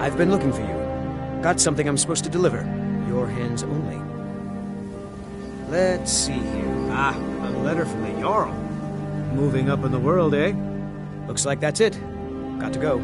I've been looking for you. Got something I'm supposed to deliver. Your hands only. Let's see here. Ah, a letter from the Jarl. Moving up in the world, eh? Looks like that's it. Got to go.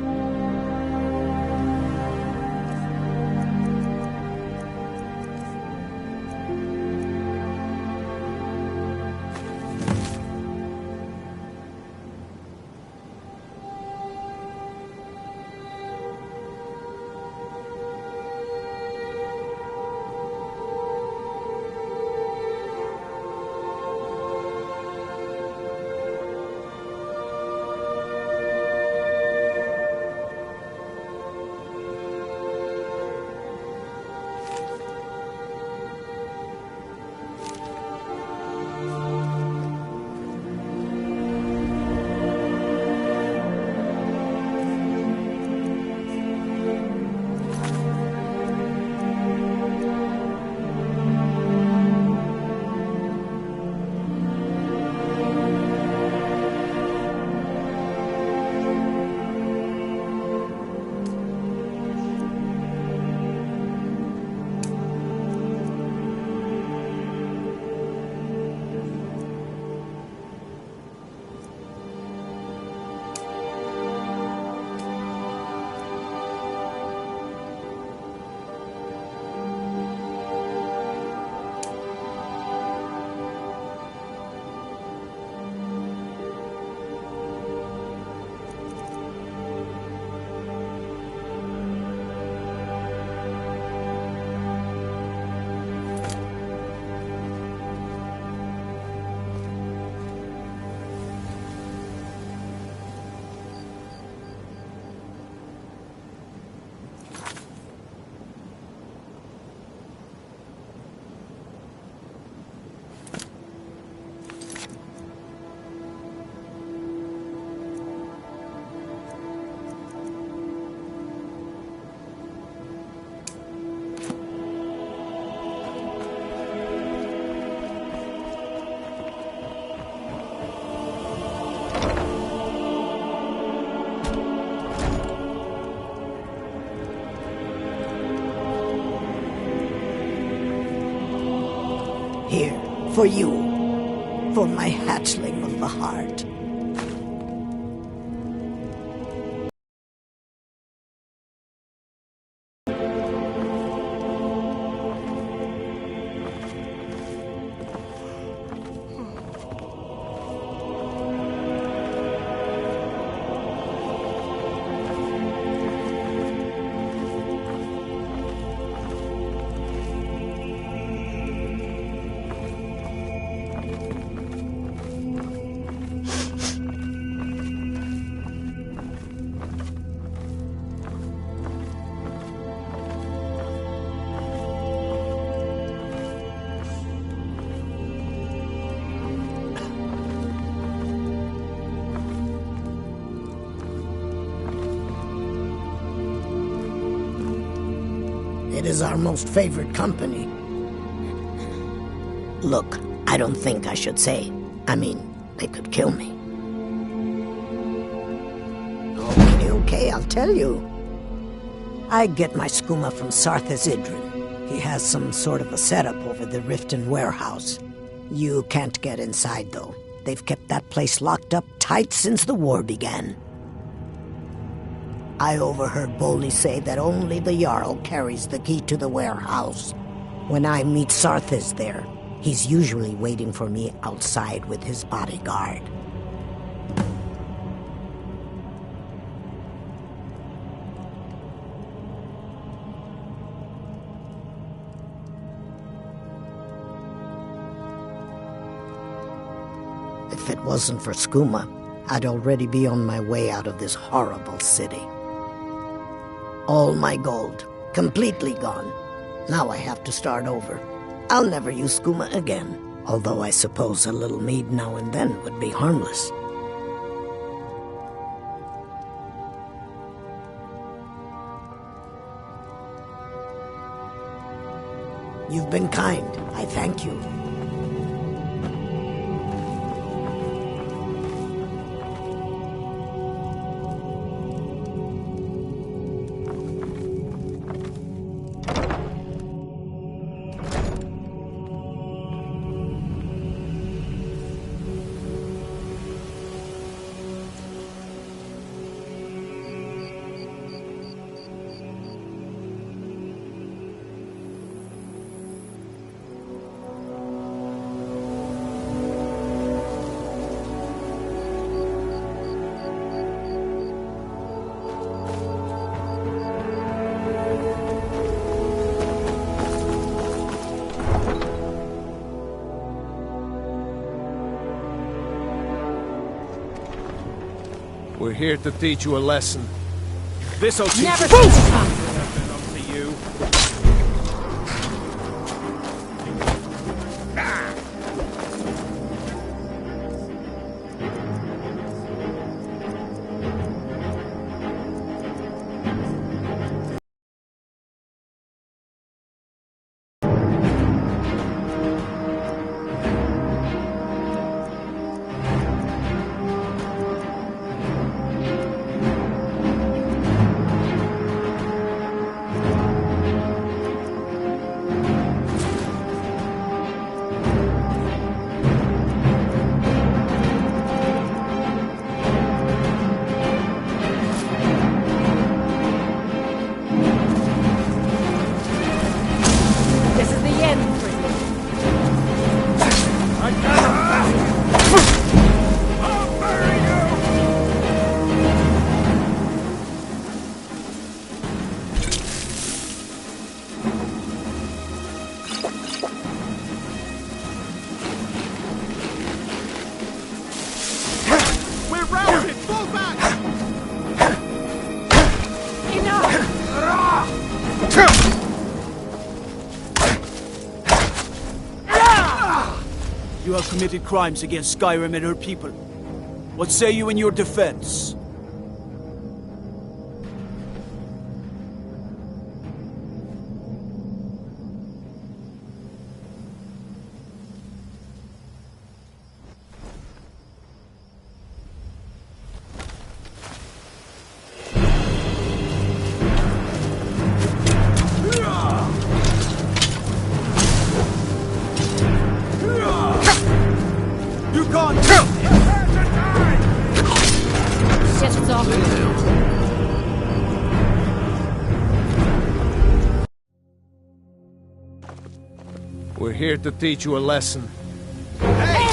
Here, for you, for my hatchling of the heart. It is our most favored company. Look, I don't think I should say. I mean, they could kill me. Okay, I'll tell you. I get my skooma from Sarthas Idrin. He has some sort of a setup over the Riften warehouse. You can't get inside, though. They've kept that place locked up tight since the war began. I overheard Bolli say that only the Jarl carries the key to the warehouse. When I meet Sarthas there, he's usually waiting for me outside with his bodyguard. If it wasn't for skooma, I'd already be on my way out of this horrible city. All my gold, completely gone. Now I have to start over. I'll never use skooma again, although I suppose a little mead now and then would be harmless. You've been kind. I thank you. We're here to teach you a lesson. This'll teach Never you. seen it come. Belongs to you. This is the end for you. I'll bury you! We're routed! Fall back! Enough! You have committed crimes against Skyrim and her people. What say you in your defense? You can't kill! Guess it's all We're here to teach you a lesson. Hey!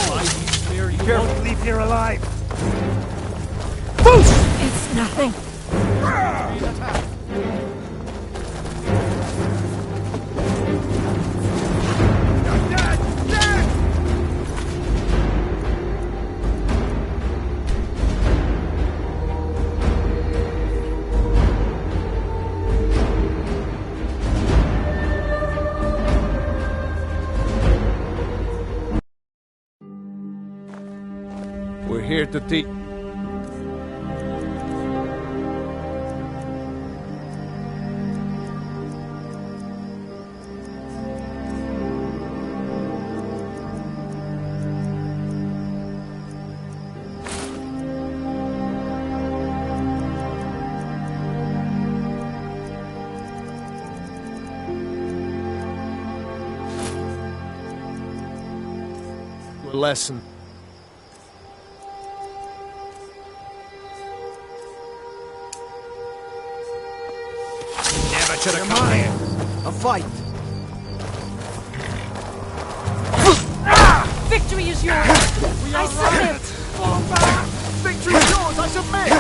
You won't leave here alive! It's nothing. We're here to teach... a lesson. Never should have come here. A fight. Victory is yours. I submit. Fall back! Victory's yours! I submit!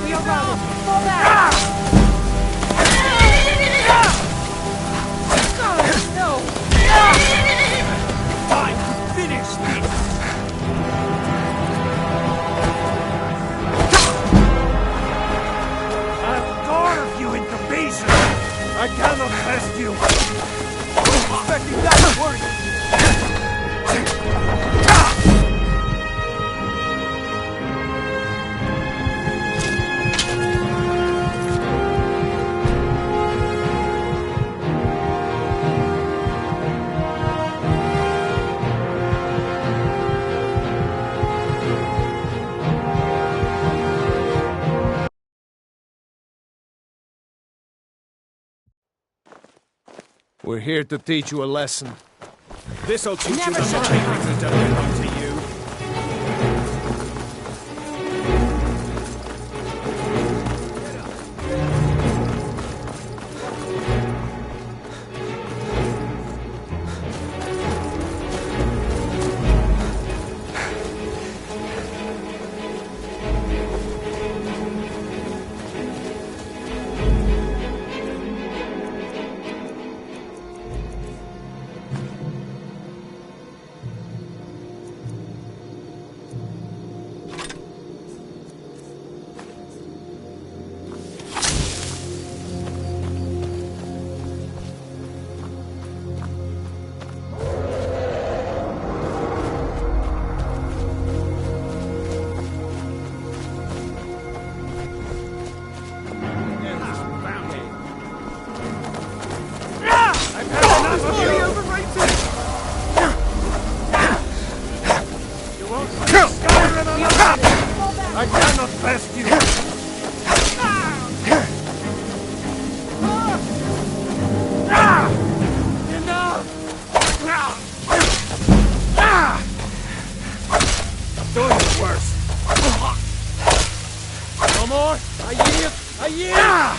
We are routed. Fall back. No. Time to finish this! I'll carve you into pieces! I cannot test you! Expecting that word! We're here to teach you a lesson. This'll teach Never you shall to I. take things that don't belong to you. A year!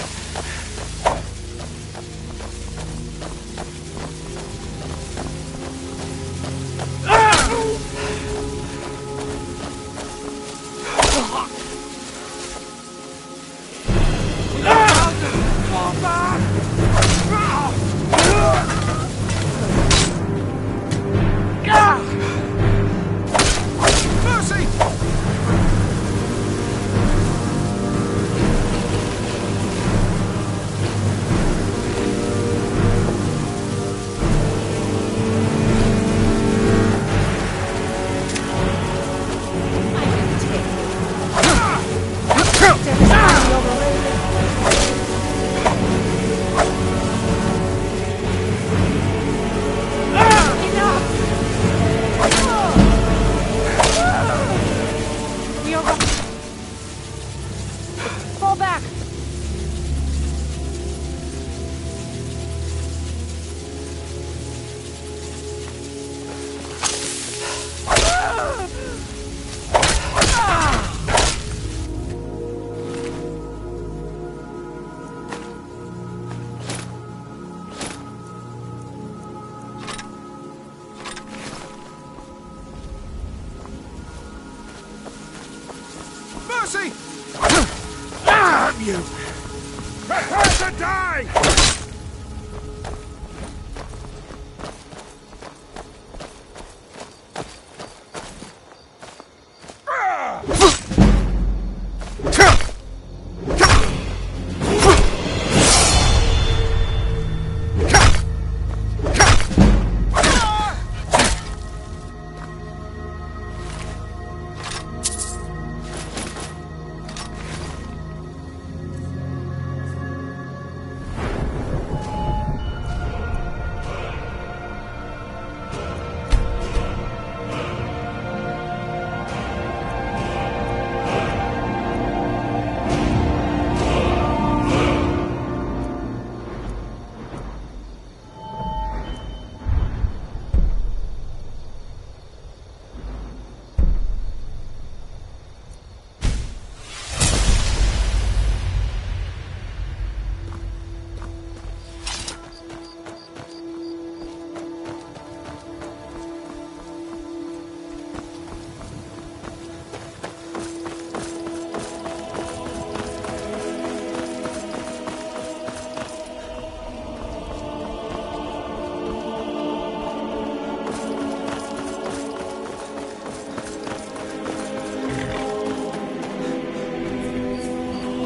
Fall back! Mercy! Damn you! Prepare to die!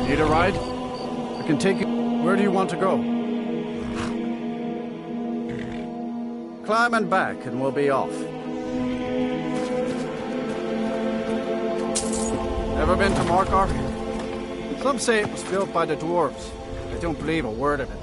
Need a ride? I can take you. Where do you want to go? Climb and back, and we'll be off. Ever been to Markar? Some say it was built by the dwarves. I don't believe a word of it.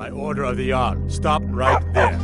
By order of the Jarl, stop right there.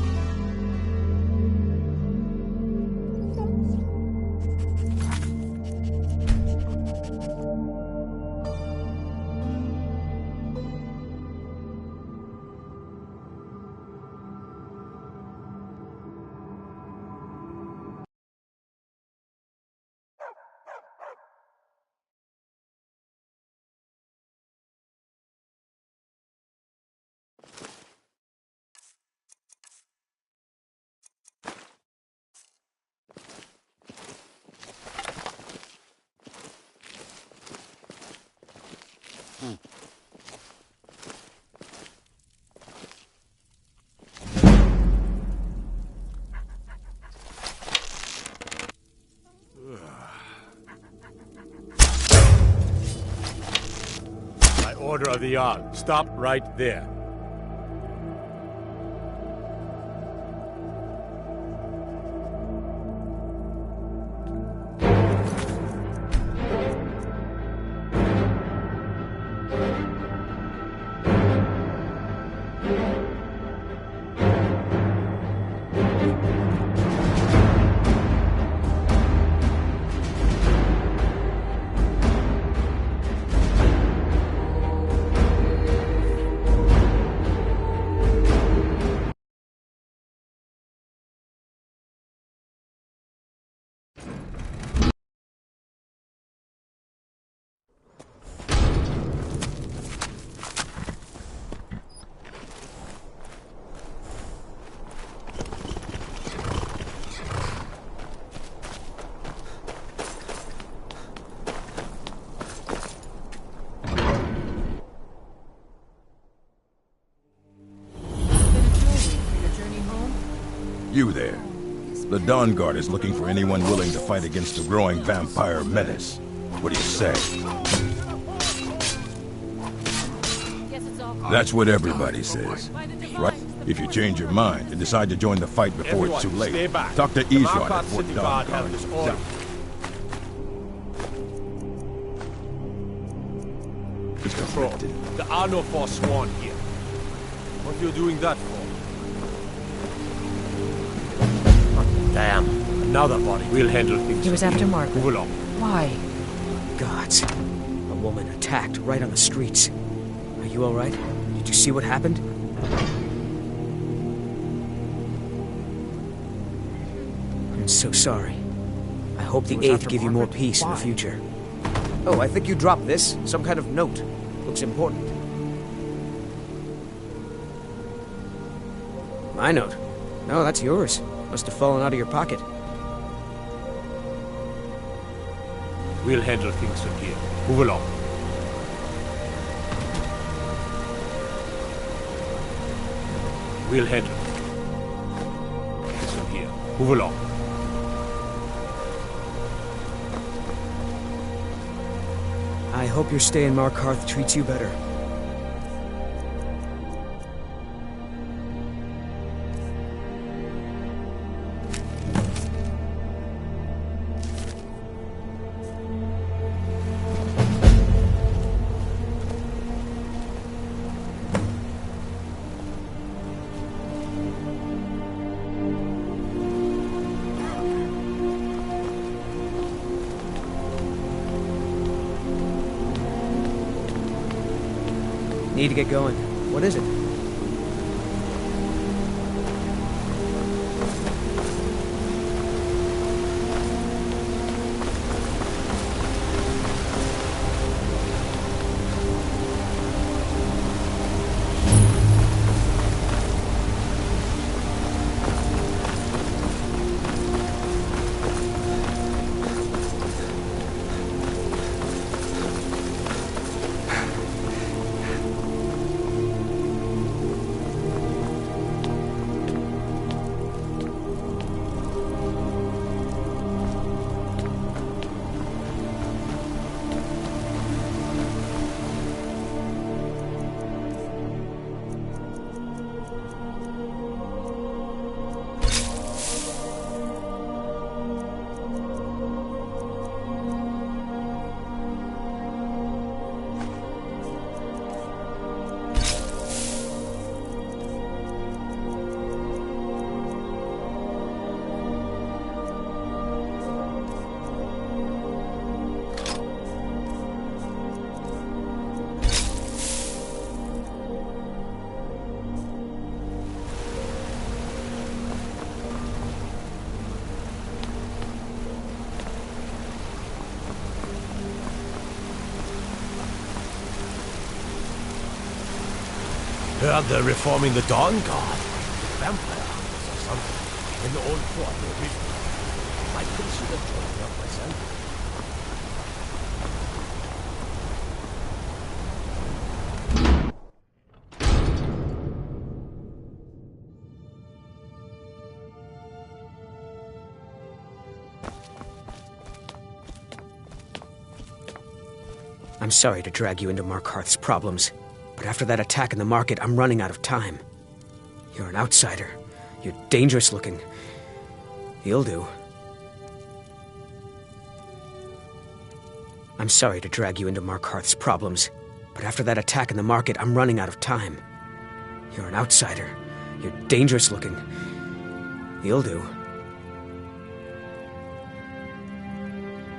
By order of the Jarl, stop right there. You there. The Dawn Guard is looking for anyone willing to fight against the growing vampire menace. What do you say? That's what everybody says. Right? If you change your mind and decide to join the fight before it's too late, talk to Isran at Fort Dawn Guard. Bro, there are no forsworn here. What are you doing that for? Damn, another body. We'll handle things. He was after Margaret. Move along. Why? Gods. A woman attacked right on the streets. Are you alright? Did you see what happened? I'm so sorry. I hope the Eighth give you more peace in the future. Oh, I think you dropped this. Some kind of note. Looks important. My note? No, that's yours. Must have fallen out of your pocket. We'll handle things from here. Move along. We'll handle things from here. Move along. I hope your stay in Markarth treats you better. Need to get going. What is it? they're reforming the Dawn Guard. Vampire hunters or something. In the old fort near Ridley. Might consider joining up myself. I'm sorry to drag you into Markarth's problems, but after that attack in the market, I'm running out of time. You're an outsider. You're dangerous looking. You'll do. I'm sorry to drag you into Markarth's problems, but after that attack in the market, I'm running out of time. You're an outsider. You're dangerous looking. You'll do.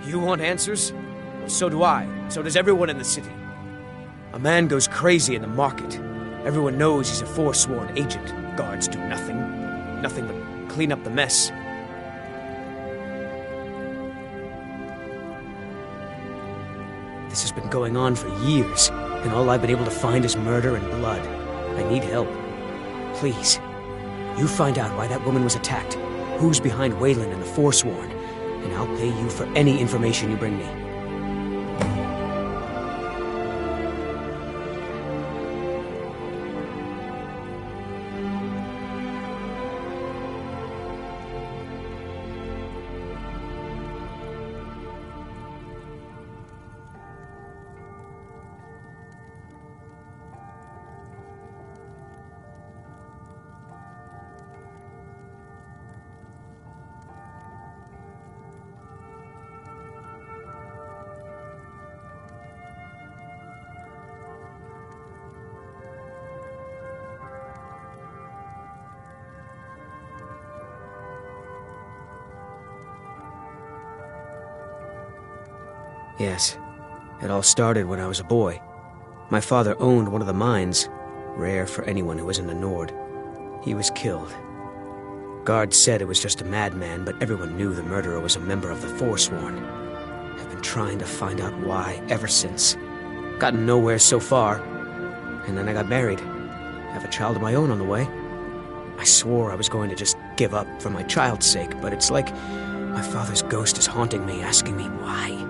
You want answers? Well, so do I. So does everyone in the city. A man goes crazy in the market. Everyone knows he's a forsworn agent. Guards do nothing. Nothing but clean up the mess. This has been going on for years, and all I've been able to find is murder and blood. I need help. Please, you find out why that woman was attacked, who's behind Wayland and the Forsworn, and I'll pay you for any information you bring me. Yes, it all started when I was a boy. My father owned one of the mines, rare for anyone who isn't a Nord. He was killed. Guards said it was just a madman, but everyone knew the murderer was a member of the Forsworn. I've been trying to find out why ever since. Gotten nowhere so far, and then I got married. Have a child of my own on the way. I swore I was going to just give up for my child's sake, but it's like my father's ghost is haunting me, asking me why.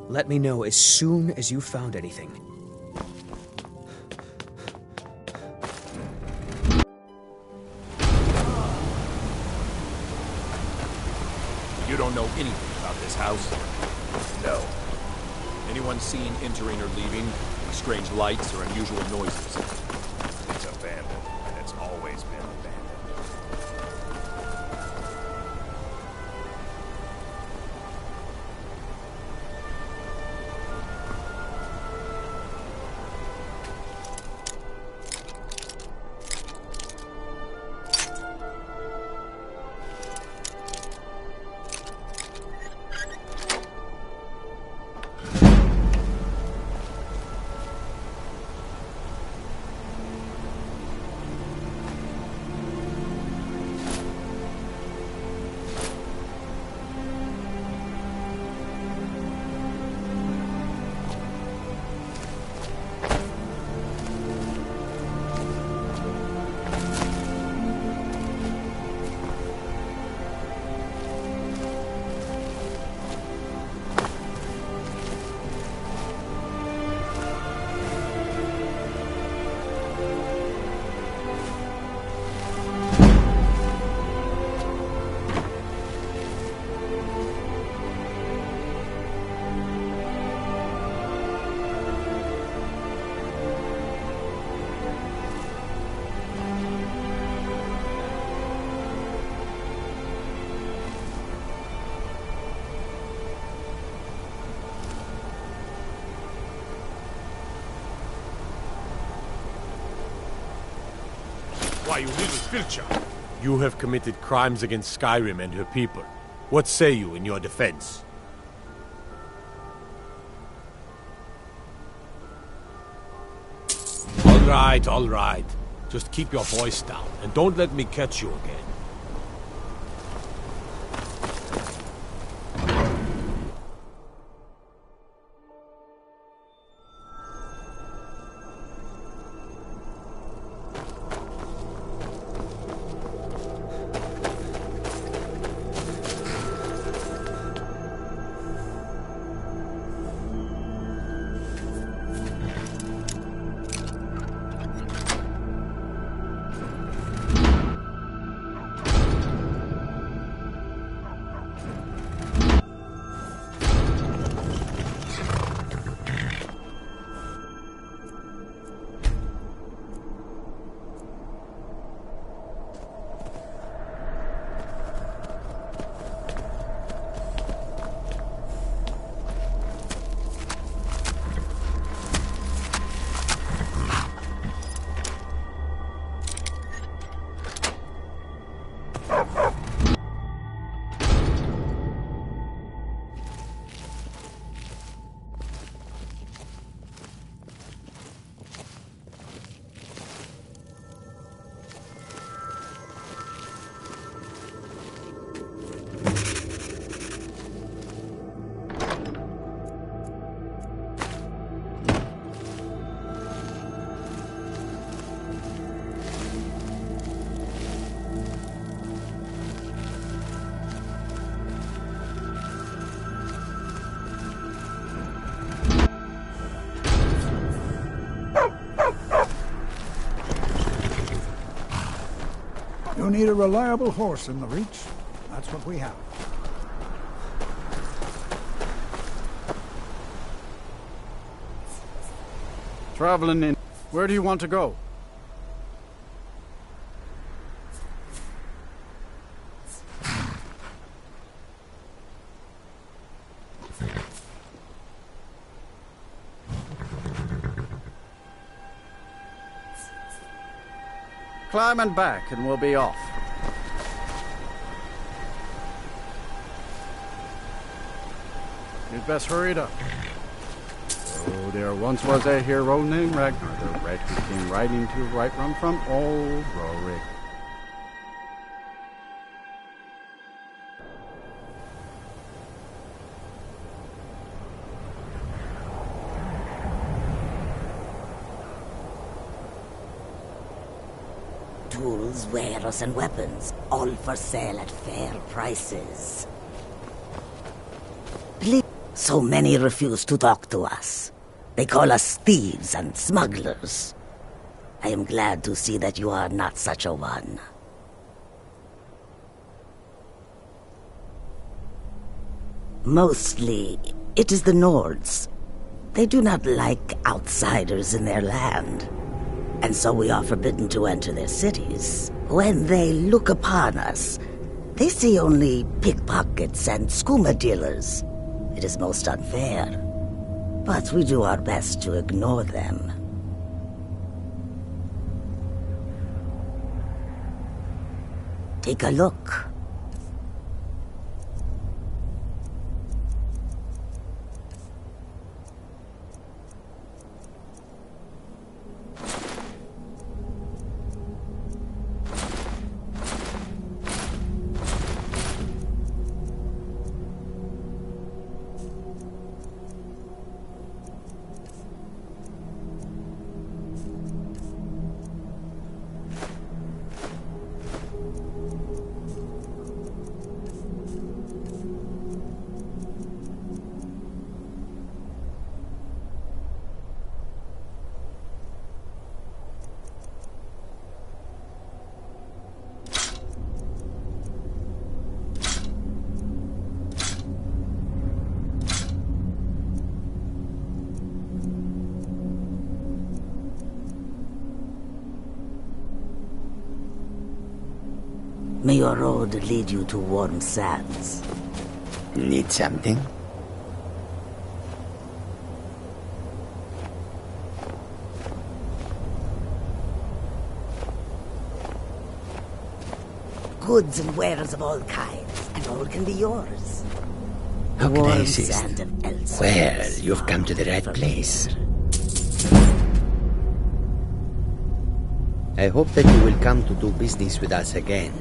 Let me know as soon as you found anything. You don't know anything about this house? No. Anyone seen entering or leaving? Strange lights or unusual noises? It's abandoned, and it's always been abandoned. Why, you little filcher! You have committed crimes against Skyrim and her people. What say you in your defense? All right, all right. Just keep your voice down, and don't let me catch you again. You need a reliable horse in the Reach. That's what we have. Traveling in. Where do you want to go? Climbing back and we'll be off. You'd best hurry it up. Oh, there once was a hero named Ragnar the Red who came riding to right run from old Rorik. Tools, wares, and weapons, all for sale at fair prices. Please, so many refuse to talk to us. They call us thieves and smugglers. I am glad to see that you are not such a one. Mostly, it is the Nords. They do not like outsiders in their land. And so we are forbidden to enter their cities. When they look upon us, they see only pickpockets and skooma dealers. It is most unfair. But we do our best to ignore them. Take a look. May your road lead you to warm sands. Need something? Goods and wares of all kinds, and all can be yours. How can I Warm assist? sand of Elsewhere. Well, you've come to the right place. I hope that you will come to do business with us again.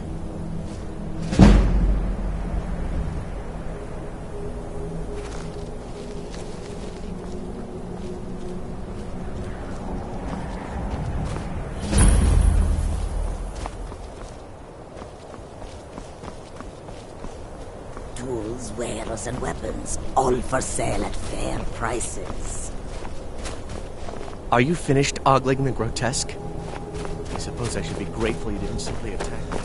Tools, wares, and weapons, all for sale at fair prices. Are you finished ogling the grotesque? I suppose I should be grateful you didn't simply attack me.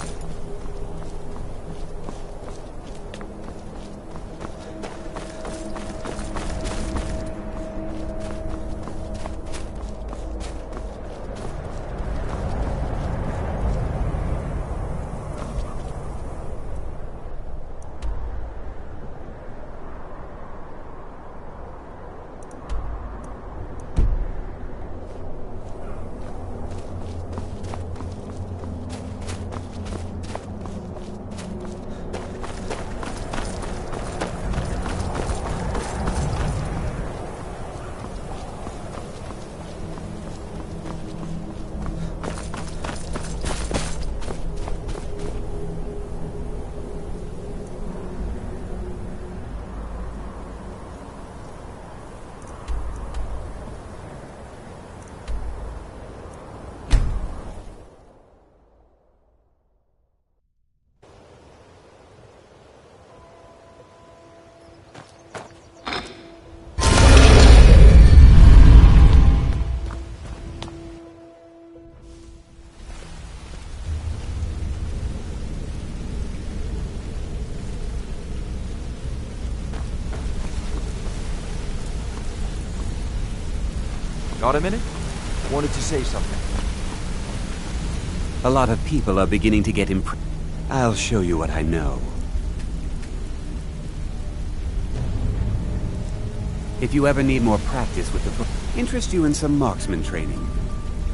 Got a minute? Wanted to say something. A lot of people are beginning to get impressed. I'll show you what I know. If you ever need more practice with the book, interest you in some marksman training.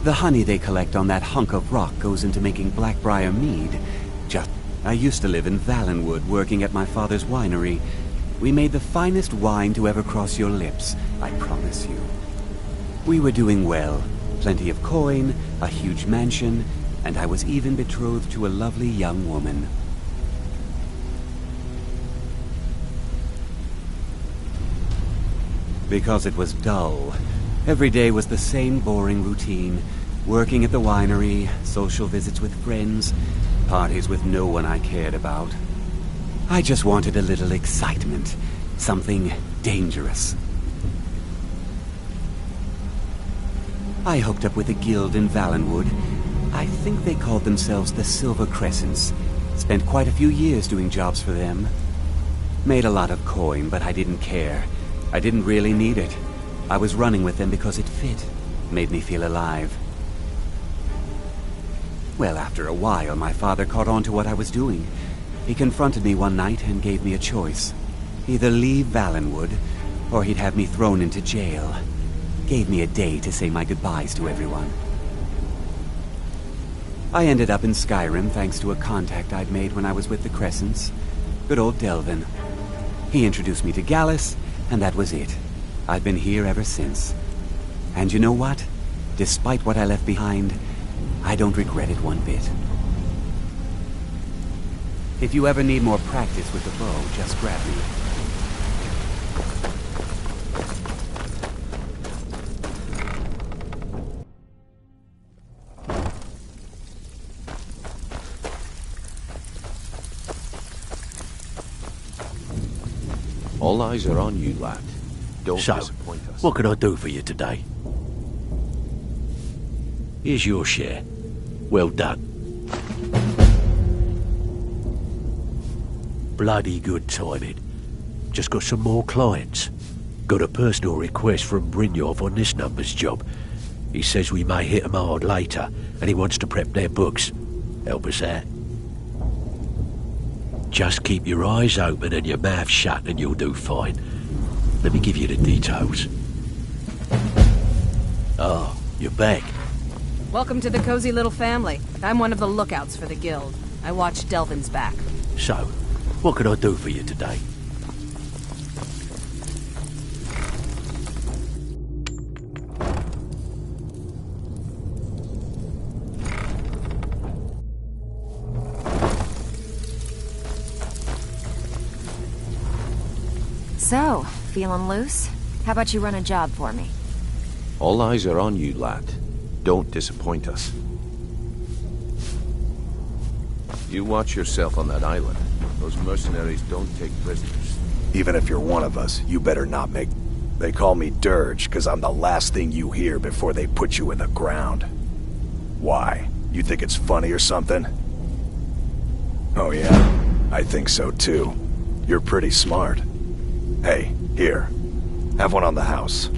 The honey they collect on that hunk of rock goes into making Blackbriar mead. I used to live in Valenwood, working at my father's winery. We made the finest wine to ever cross your lips, I promise you. We were doing well. Plenty of coin, a huge mansion, and I was even betrothed to a lovely young woman. Because it was dull. Every day was the same boring routine. Working at the winery, social visits with friends, parties with no one I cared about. I just wanted a little excitement. Something dangerous. I hooked up with a guild in Valenwood. I think they called themselves the Silver Crescents. Spent quite a few years doing jobs for them. Made a lot of coin, but I didn't care. I didn't really need it. I was running with them because it fit. Made me feel alive. Well, after a while, my father caught on to what I was doing. He confronted me one night and gave me a choice. Either leave Valenwood, or he'd have me thrown into jail. Gave me a day to say my goodbyes to everyone. I ended up in Skyrim thanks to a contact I'd made when I was with the Crescents. Good old Delvin. He introduced me to Gallus, and that was it. I've been here ever since. And you know what? Despite what I left behind, I don't regret it one bit. If you ever need more practice with the bow, just grab me. All eyes are on you, lad. Don't disappoint us. What can I do for you today? Here's your share. Well done. Bloody good timing. Just got some more clients. Got a personal request from Brynjolf on this numbers job. He says we may hit him hard later, and he wants to prep their books. Help us out. Just keep your eyes open and your mouth shut and you'll do fine. Let me give you the details. Oh, you're back. Welcome to the cozy little family. I'm one of the lookouts for the guild. I watch Delvin's back. So, what can I do for you today? So, feeling loose? How about you run a job for me? All eyes are on you, lad. Don't disappoint us. You watch yourself on that island. Those mercenaries don't take prisoners. Even if you're one of us, you better not make... They call me Dirge, because I'm the last thing you hear before they put you in the ground. Why? You think it's funny or something? Oh yeah, I think so too. You're pretty smart. Hey, here. Have one on the house.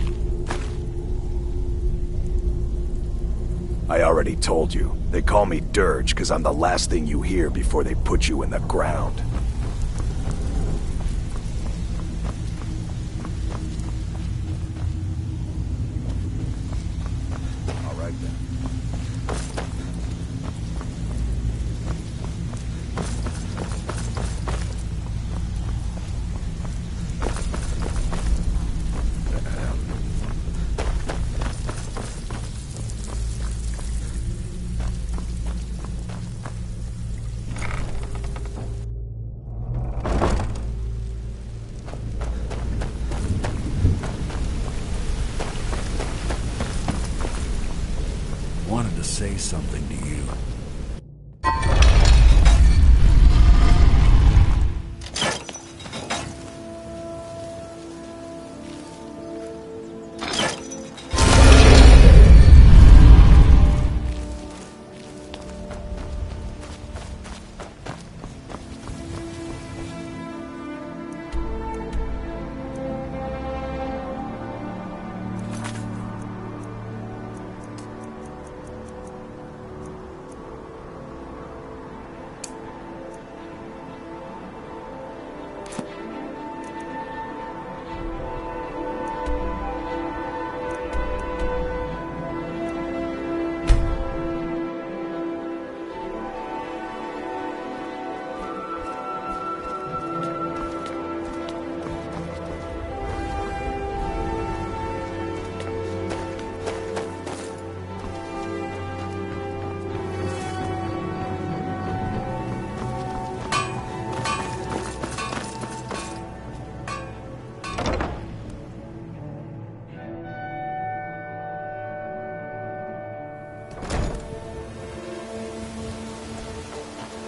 I already told you. They call me Dirge because I'm the last thing you hear before they put you in the ground. All right then. Wanted to say something to you.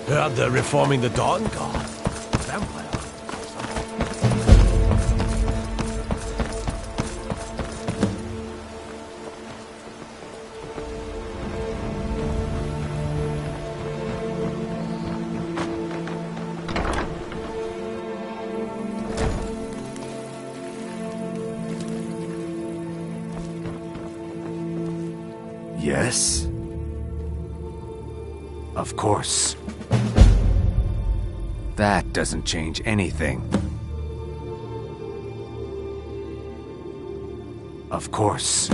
Heard they're reforming the Dawn Guard. Vampire. Yes? Of course. That doesn't change anything. Of course.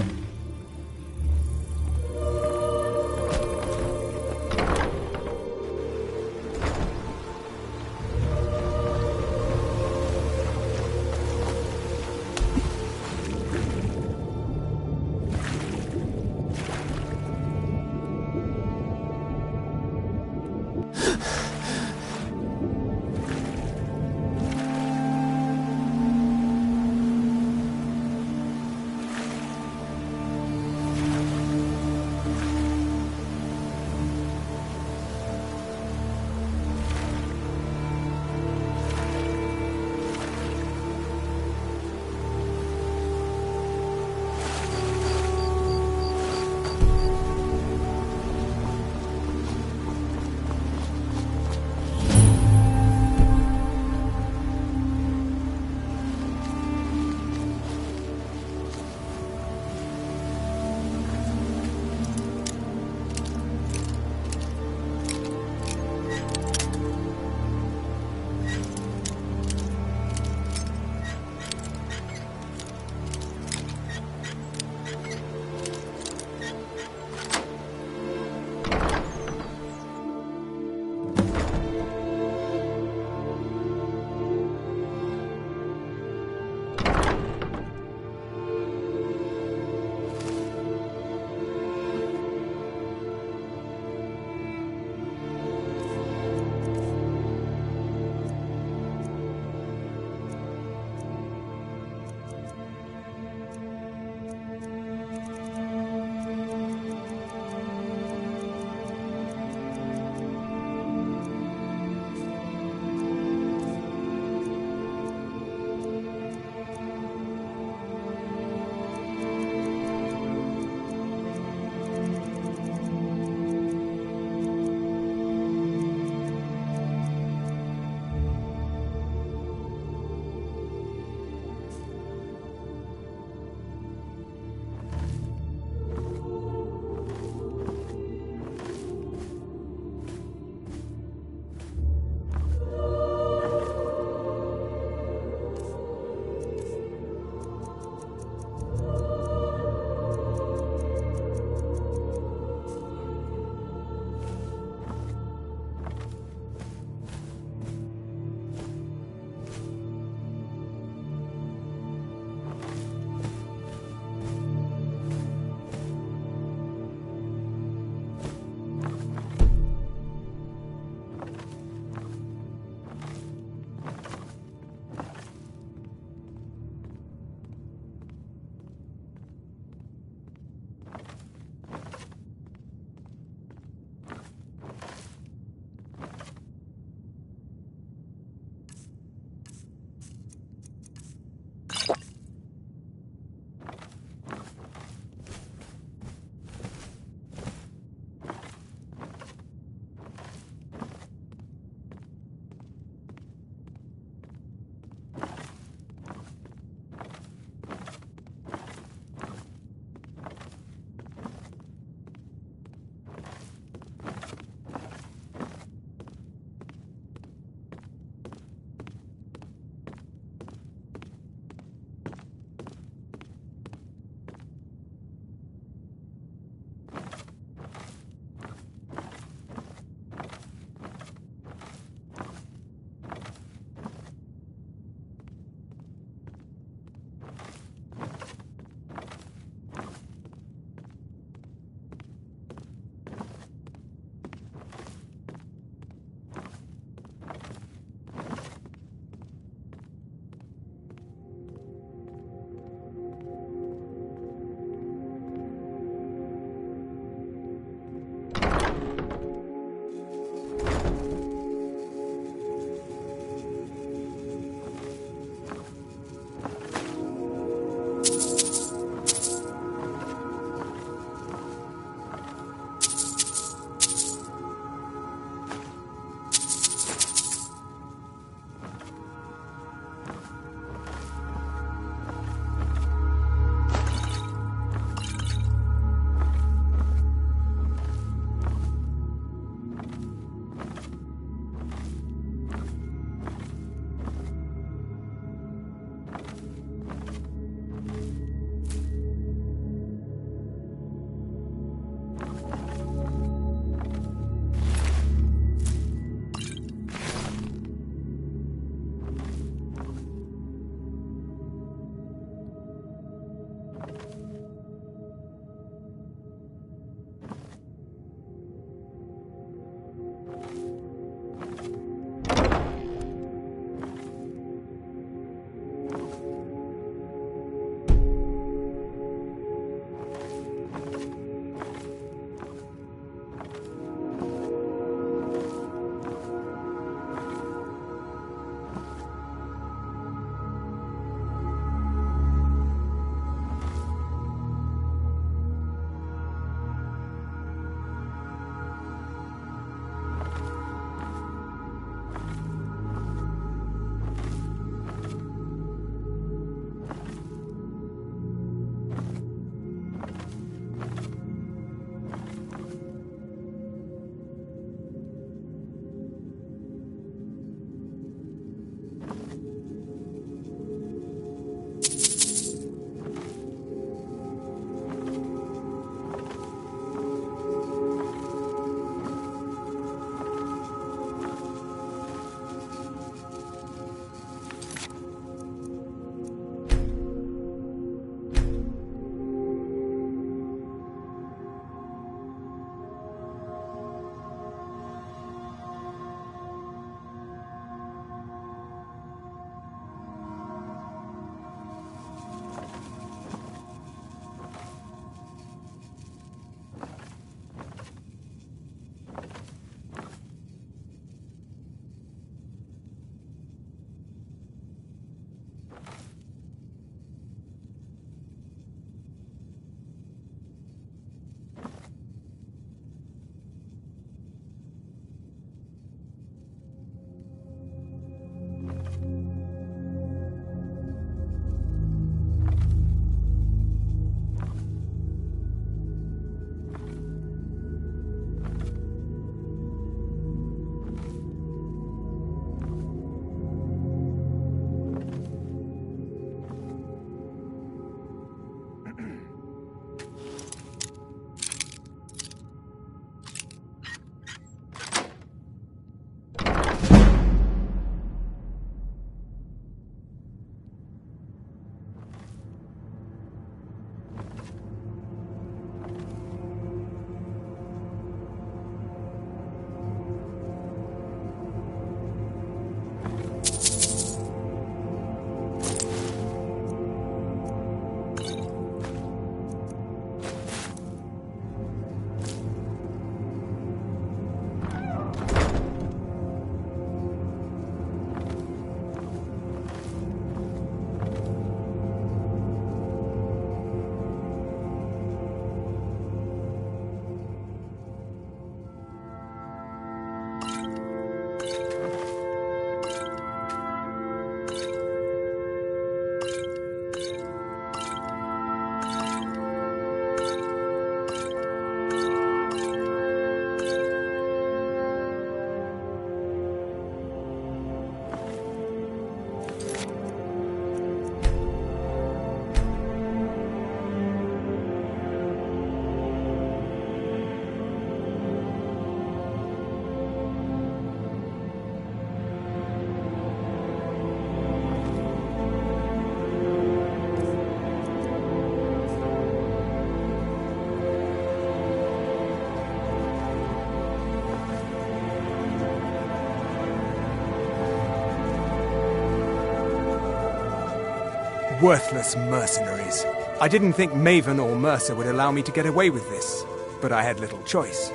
Worthless mercenaries. I didn't think Maven or Mercer would allow me to get away with this, but I had little choice.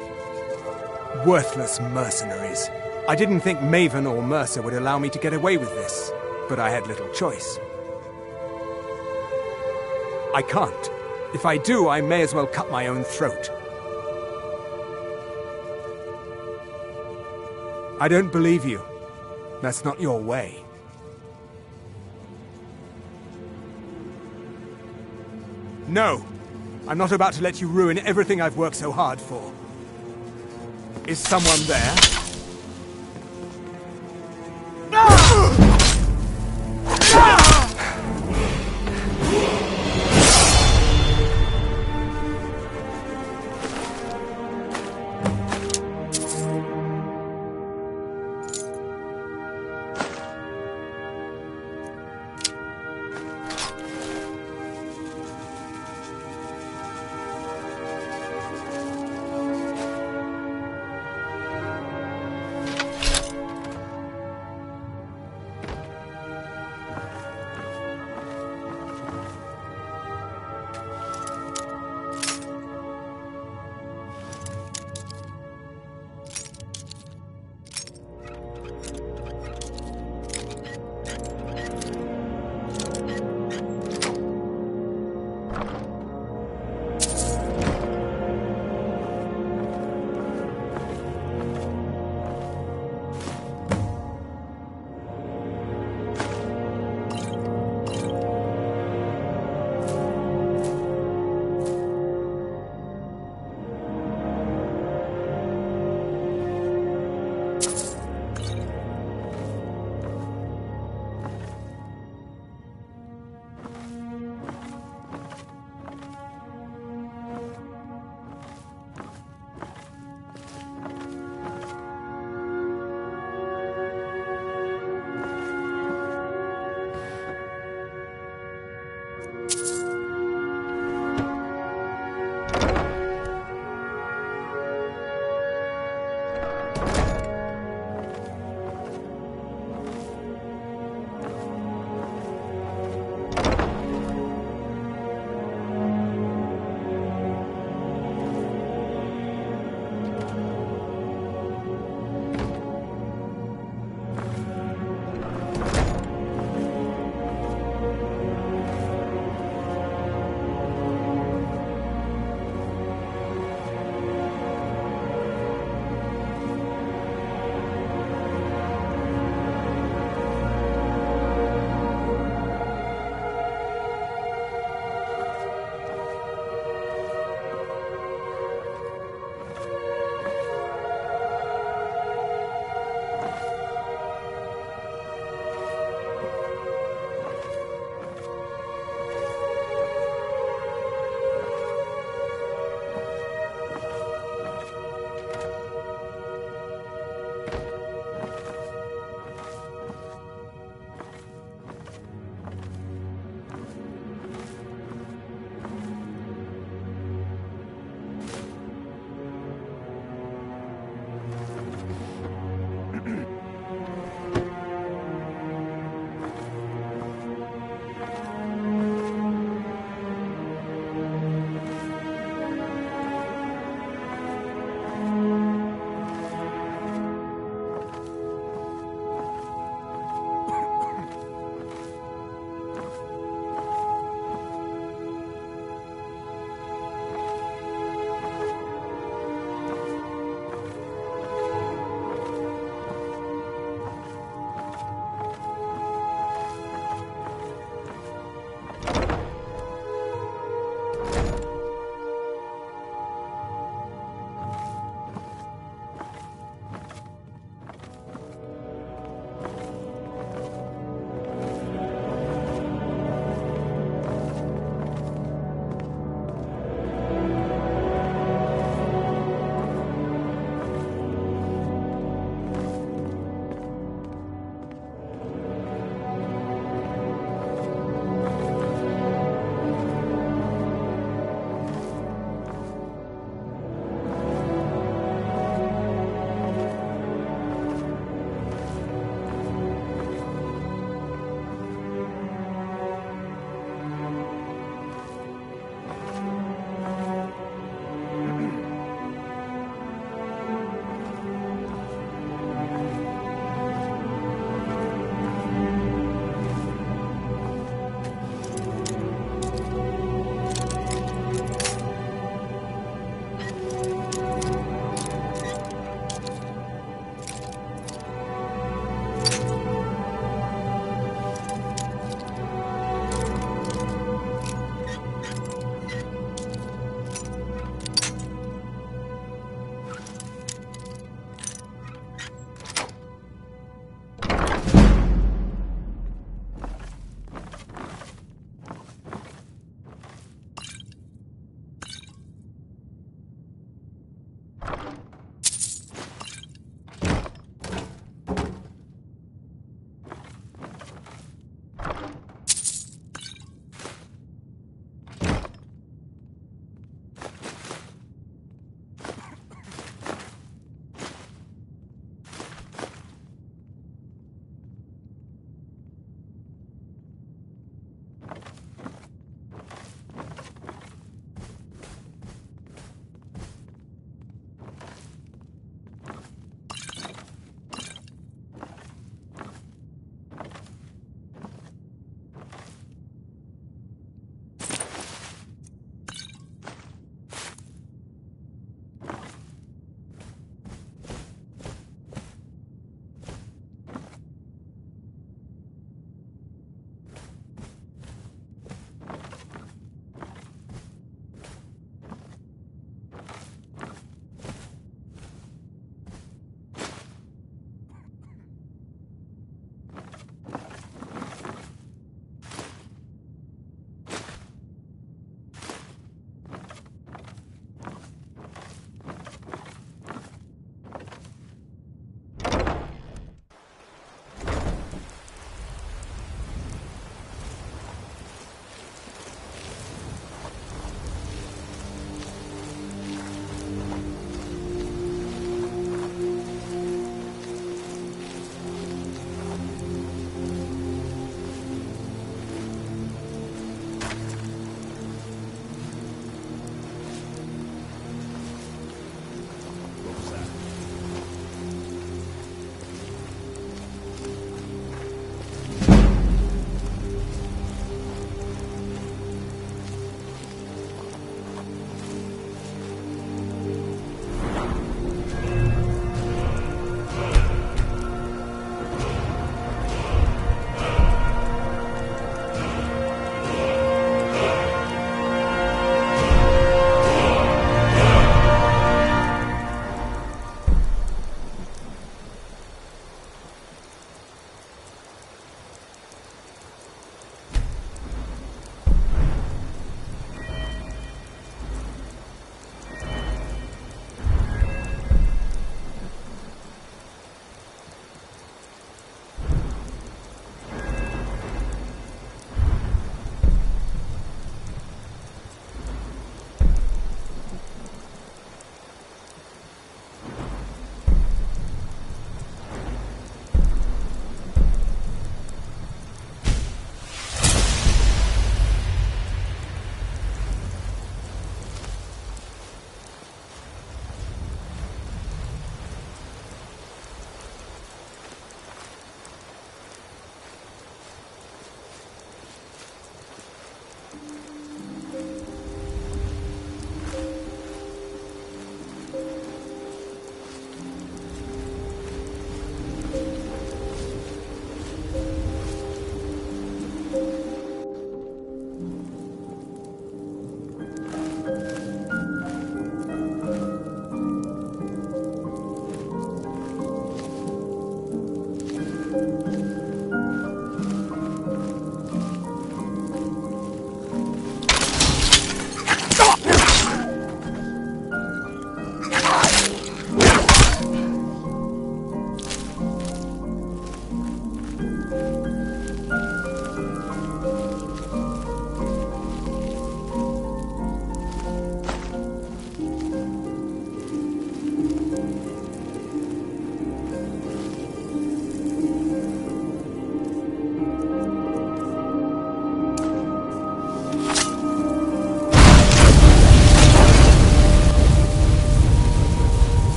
Worthless mercenaries. I didn't think Maven or Mercer would allow me to get away with this, but I had little choice. I can't. If I do, I may as well cut my own throat. I don't believe you. That's not your way. No! I'm not about to let you ruin everything I've worked so hard for. Is someone there?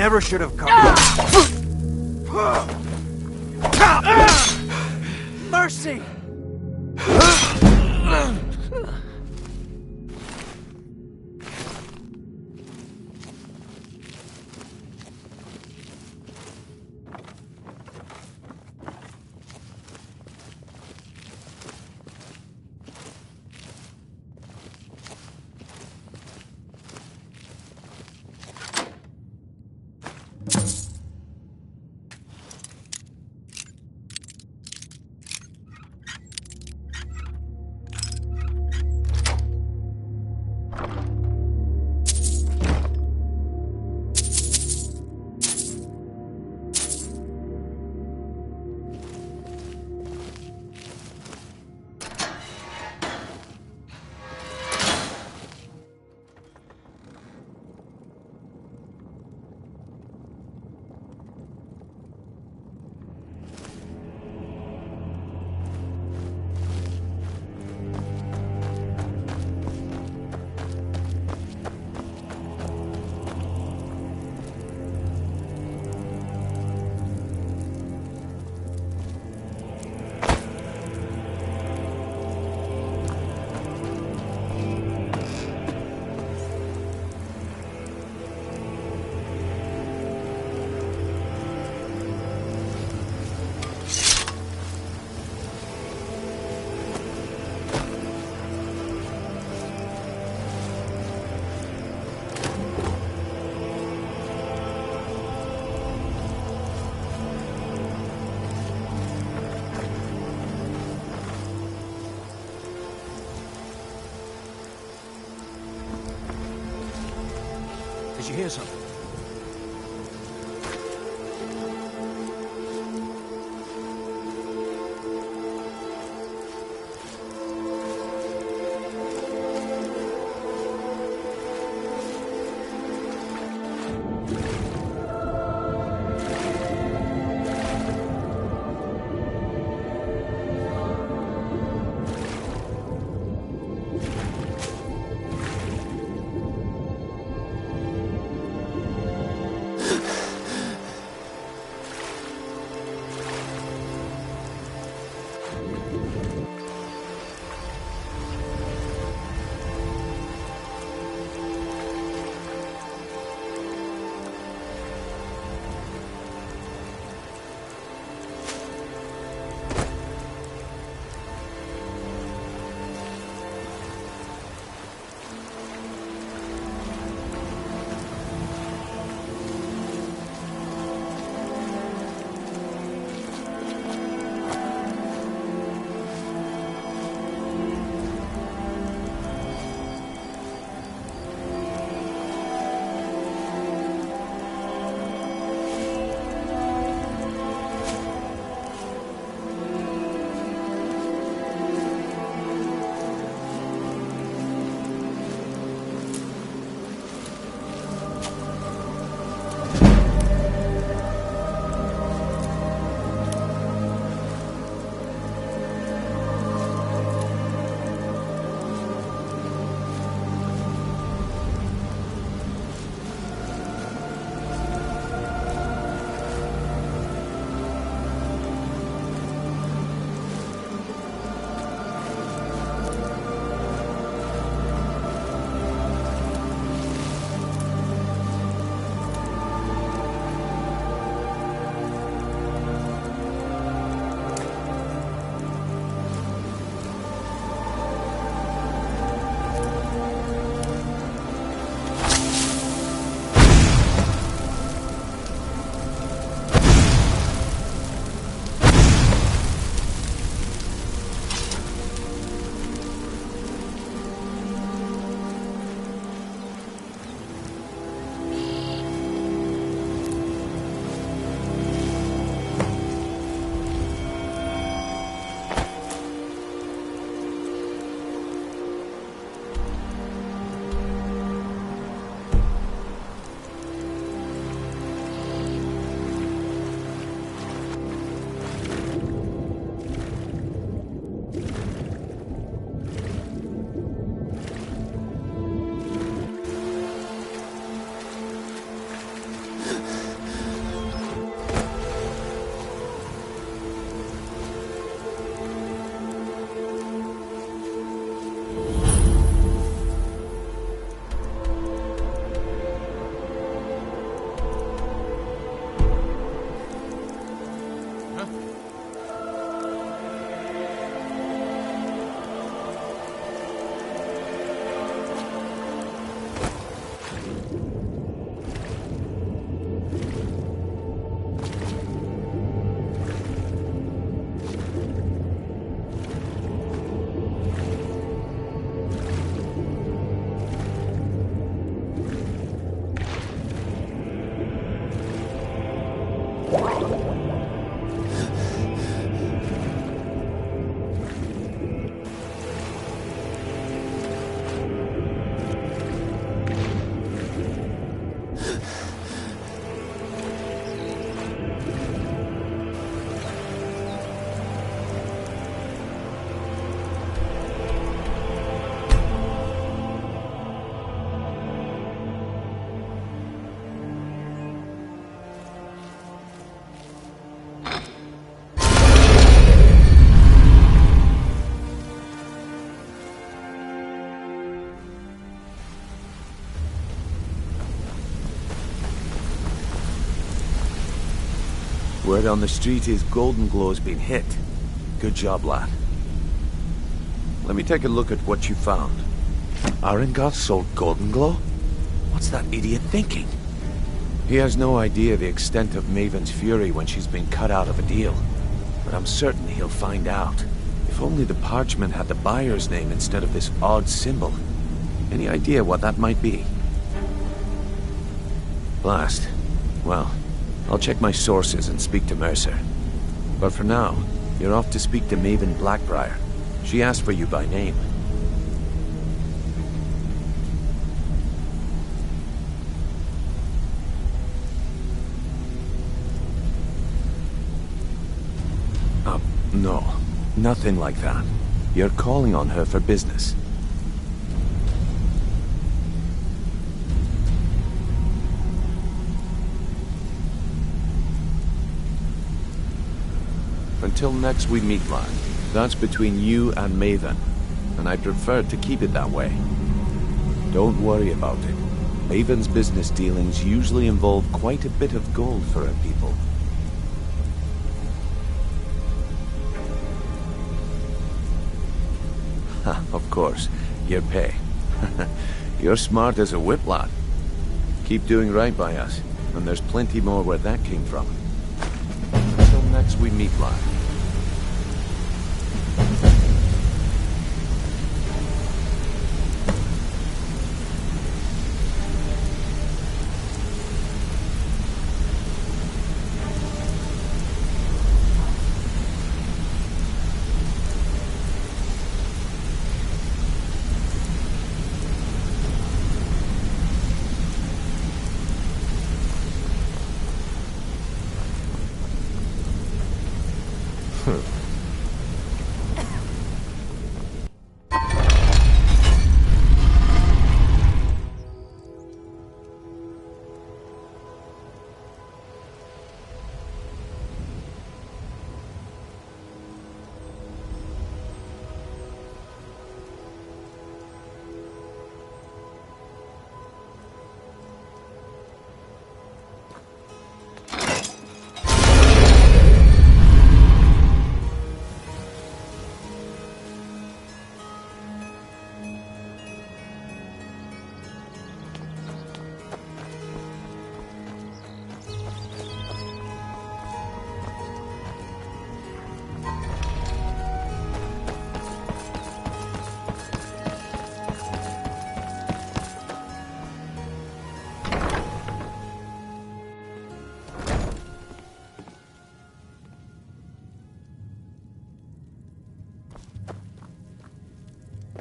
never should have come. Mercy! Did you hear something? Word on the street is Golden Glow's been hit. Good job, lad. Let me take a look at what you found. Arengar sold Golden Glow? What's that idiot thinking? He has no idea the extent of Maven's fury when she's been cut out of a deal. But I'm certain he'll find out. If only the parchment had the buyer's name instead of this odd symbol. Any idea what that might be? Blast. Well, I'll check my sources and speak to Mercer. But for now, you're off to speak to Maven Blackbriar. She asked for you by name. No. Nothing like that. You're calling on her for business. Until next we meet, lad. That's between you and Maven, and I prefer to keep it that way. Don't worry about it. Maven's business dealings usually involve quite a bit of gold for her people. Of course, your pay. You're smart as a whip, lad. Keep doing right by us, and there's plenty more where that came from. Until next we meet, lad.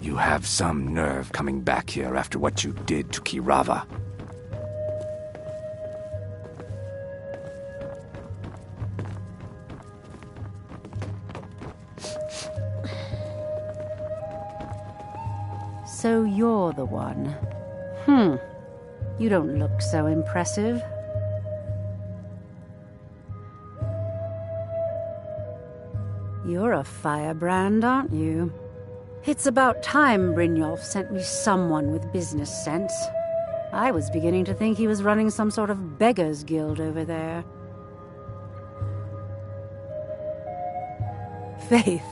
You have some nerve coming back here after what you did to Kirava. So you're the one. You don't look so impressive. You're a firebrand, aren't you? It's about time Brynjolf sent me someone with business sense. I was beginning to think he was running some sort of beggars guild over there. Faith.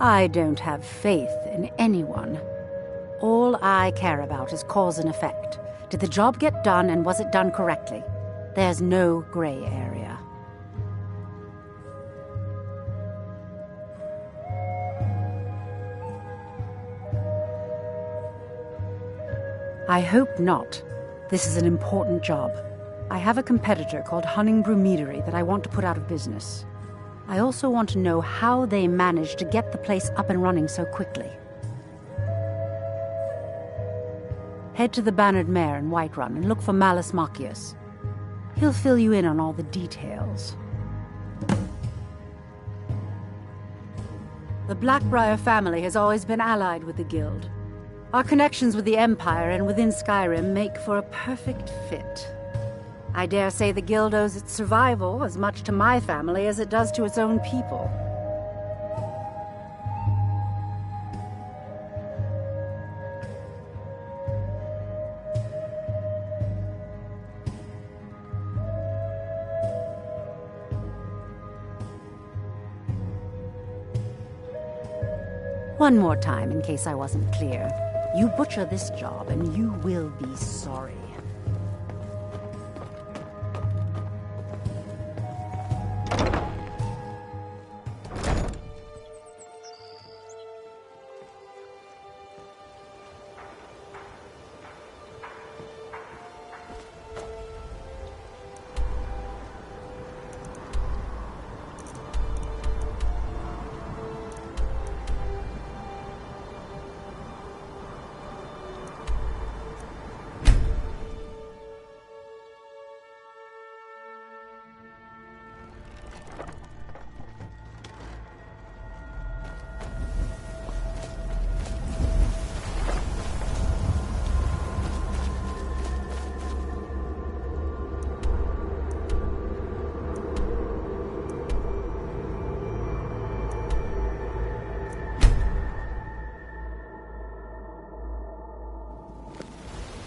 I don't have faith in anyone. All I care about is cause and effect. Did the job get done, and was it done correctly? There's no gray area. I hope not. This is an important job. I have a competitor called Hunningbrew Meadery that I want to put out of business. I also want to know how they managed to get the place up and running so quickly. Head to the Bannered Mare in Whiterun and look for Malus Machius. He'll fill you in on all the details. The Blackbriar family has always been allied with the Guild. Our connections with the Empire and within Skyrim make for a perfect fit. I dare say the Guild owes its survival as much to my family as it does to its own people. One more time, in case I wasn't clear. You butcher this job, and you will be sorry.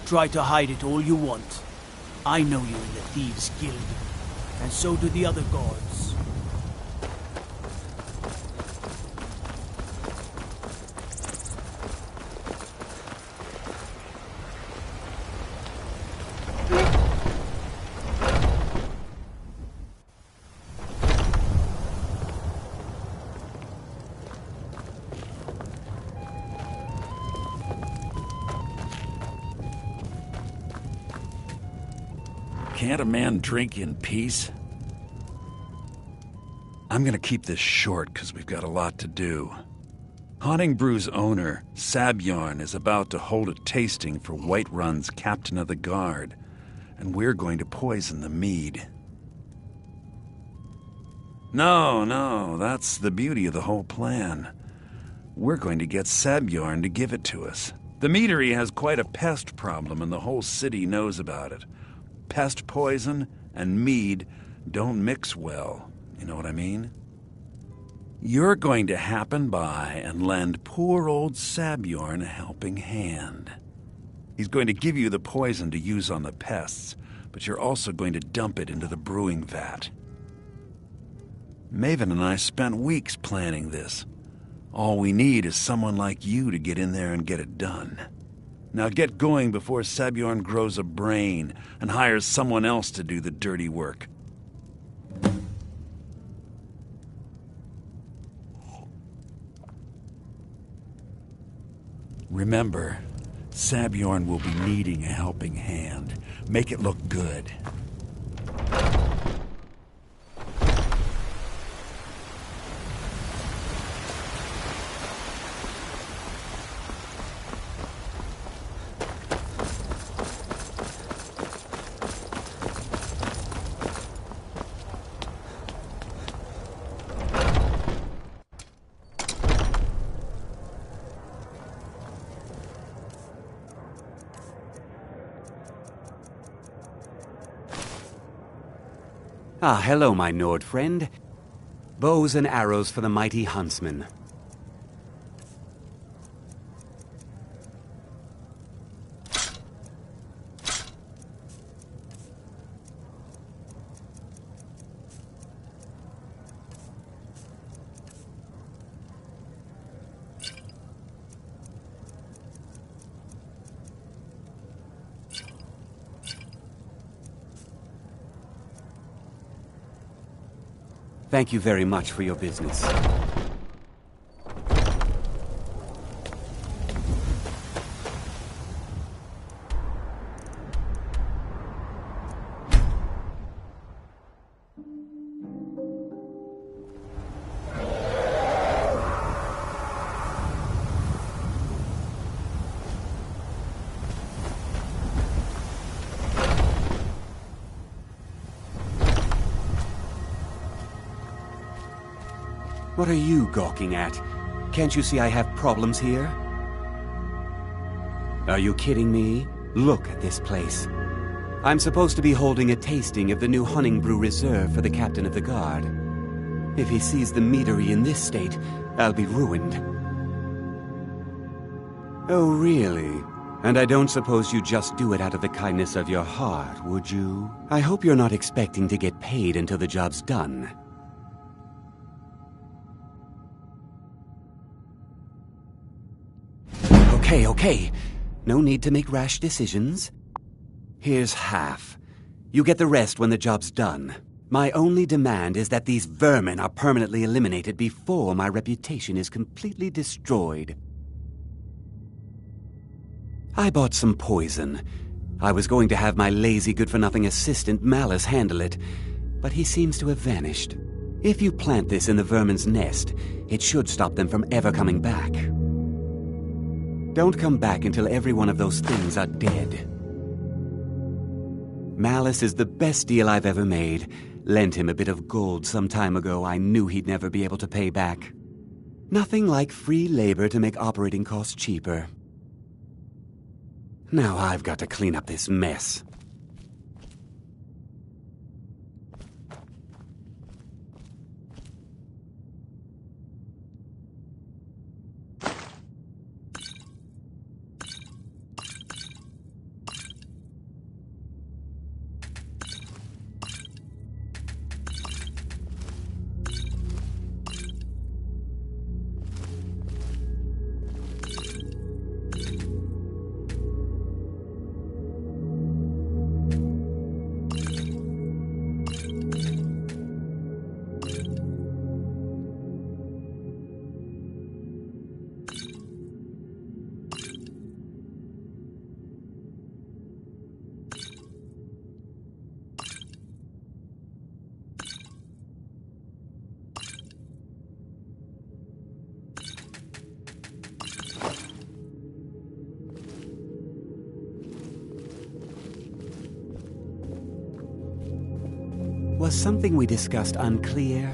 Try to hide it all you want. I know you're in the Thieves' Guild, and so do the other guards. Can't a man drink in peace? I'm gonna keep this short because we've got a lot to do. Haunting Brew's owner, Sabjorn, is about to hold a tasting for Whiterun's Captain of the Guard, and we're going to poison the mead. No, that's the beauty of the whole plan. We're going to get Sabjorn to give it to us. The meadery has quite a pest problem, and the whole city knows about it. Pest poison and mead don't mix well, you know what I mean? You're going to happen by and lend poor old Sabjorn a helping hand. He's going to give you the poison to use on the pests, but you're also going to dump it into the brewing vat. Maven and I spent weeks planning this. All we need is someone like you to get in there and get it done. Now get going before Sabjorn grows a brain and hires someone else to do the dirty work. Remember, Sabjorn will be needing a helping hand. Make it look good. Ah, hello, my Nord friend. Bows and arrows for the mighty huntsman. Thank you very much for your business. What are you gawking at? Can't you see I have problems here? Are you kidding me? Look at this place. I'm supposed to be holding a tasting of the new Hunting Brew Reserve for the Captain of the Guard. If he sees the meadery in this state, I'll be ruined. Oh, really? And I don't suppose you just do it out of the kindness of your heart, would you? I hope you're not expecting to get paid until the job's done. Okay. No need to make rash decisions. Here's half. You get the rest when the job's done. My only demand is that these vermin are permanently eliminated before my reputation is completely destroyed. I bought some poison. I was going to have my lazy good-for-nothing assistant Malice handle it, but he seems to have vanished. If you plant this in the vermin's nest, it should stop them from ever coming back. Don't come back until every one of those things are dead. Malice is the best deal I've ever made. Lent him a bit of gold some time ago I knew he'd never be able to pay back. Nothing like free labor to make operating costs cheaper. Now I've got to clean up this mess. Was something we discussed unclear?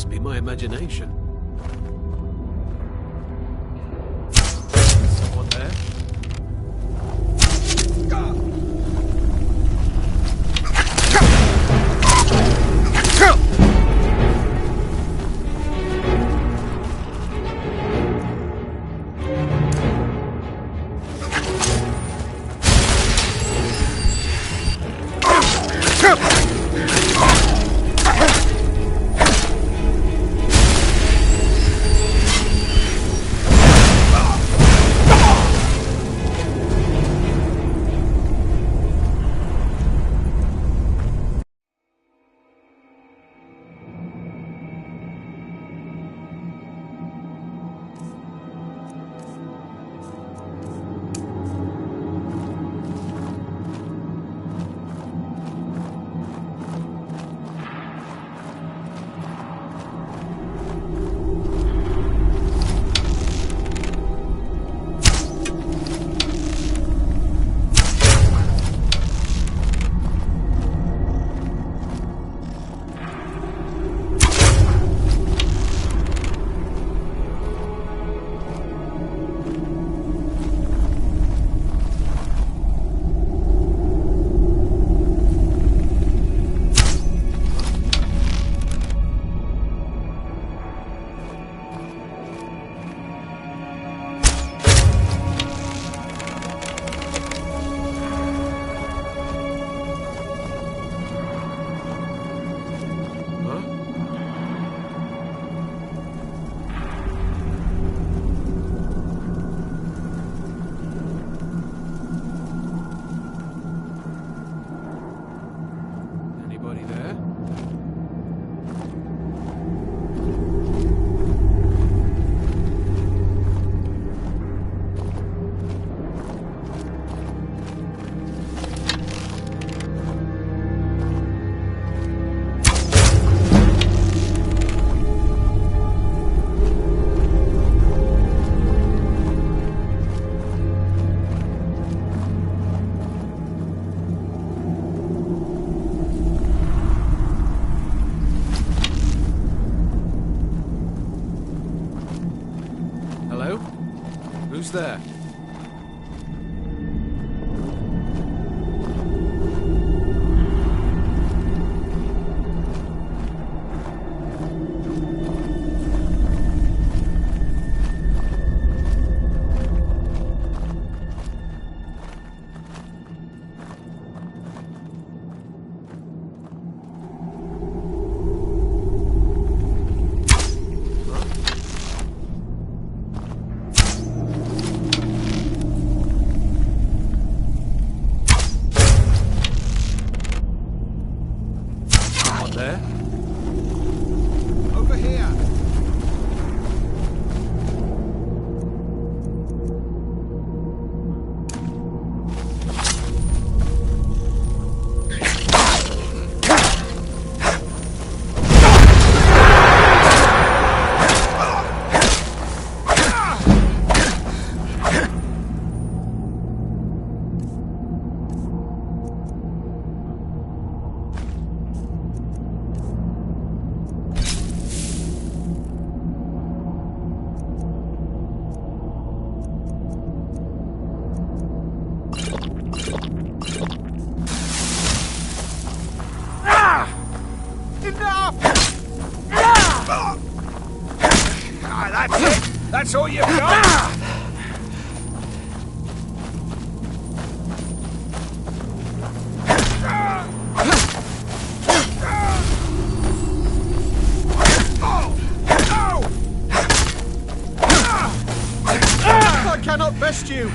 Must be my imagination. Someone there? Who's there? There? Over here! That's it! That's all you've got! I cannot best you!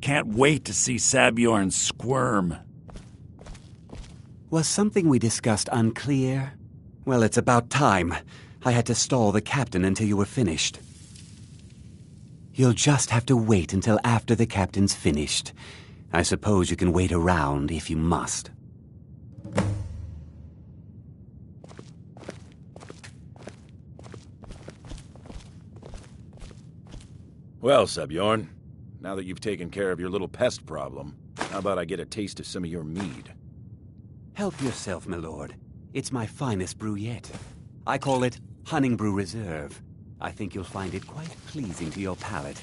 Can't wait to see Sabjorn squirm. Was something we discussed unclear? Well, it's about time. I had to stall the captain until you were finished. You'll just have to wait until after the captain's finished. I suppose you can wait around if you must. Well, Sabjorn, now that you've taken care of your little pest problem, how about I get a taste of some of your mead? Help yourself, my lord. It's my finest brew yet. I call it Honningbrew Reserve. I think you'll find it quite pleasing to your palate.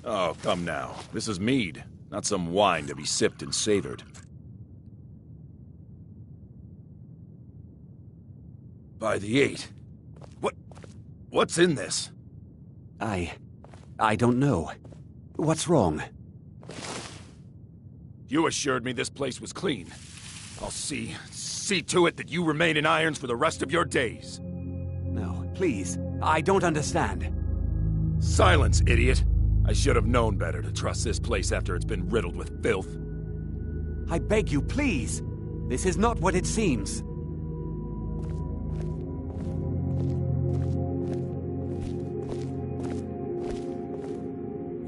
Oh, come now. This is mead, not some wine to be sipped and savored. By the 8. What's in this? I don't know. What's wrong? You assured me this place was clean. I'll see to it that you remain in irons for the rest of your days. No, please. I don't understand. Silence, idiot. I should have known better to trust this place after it's been riddled with filth. I beg you, please. This is not what it seems.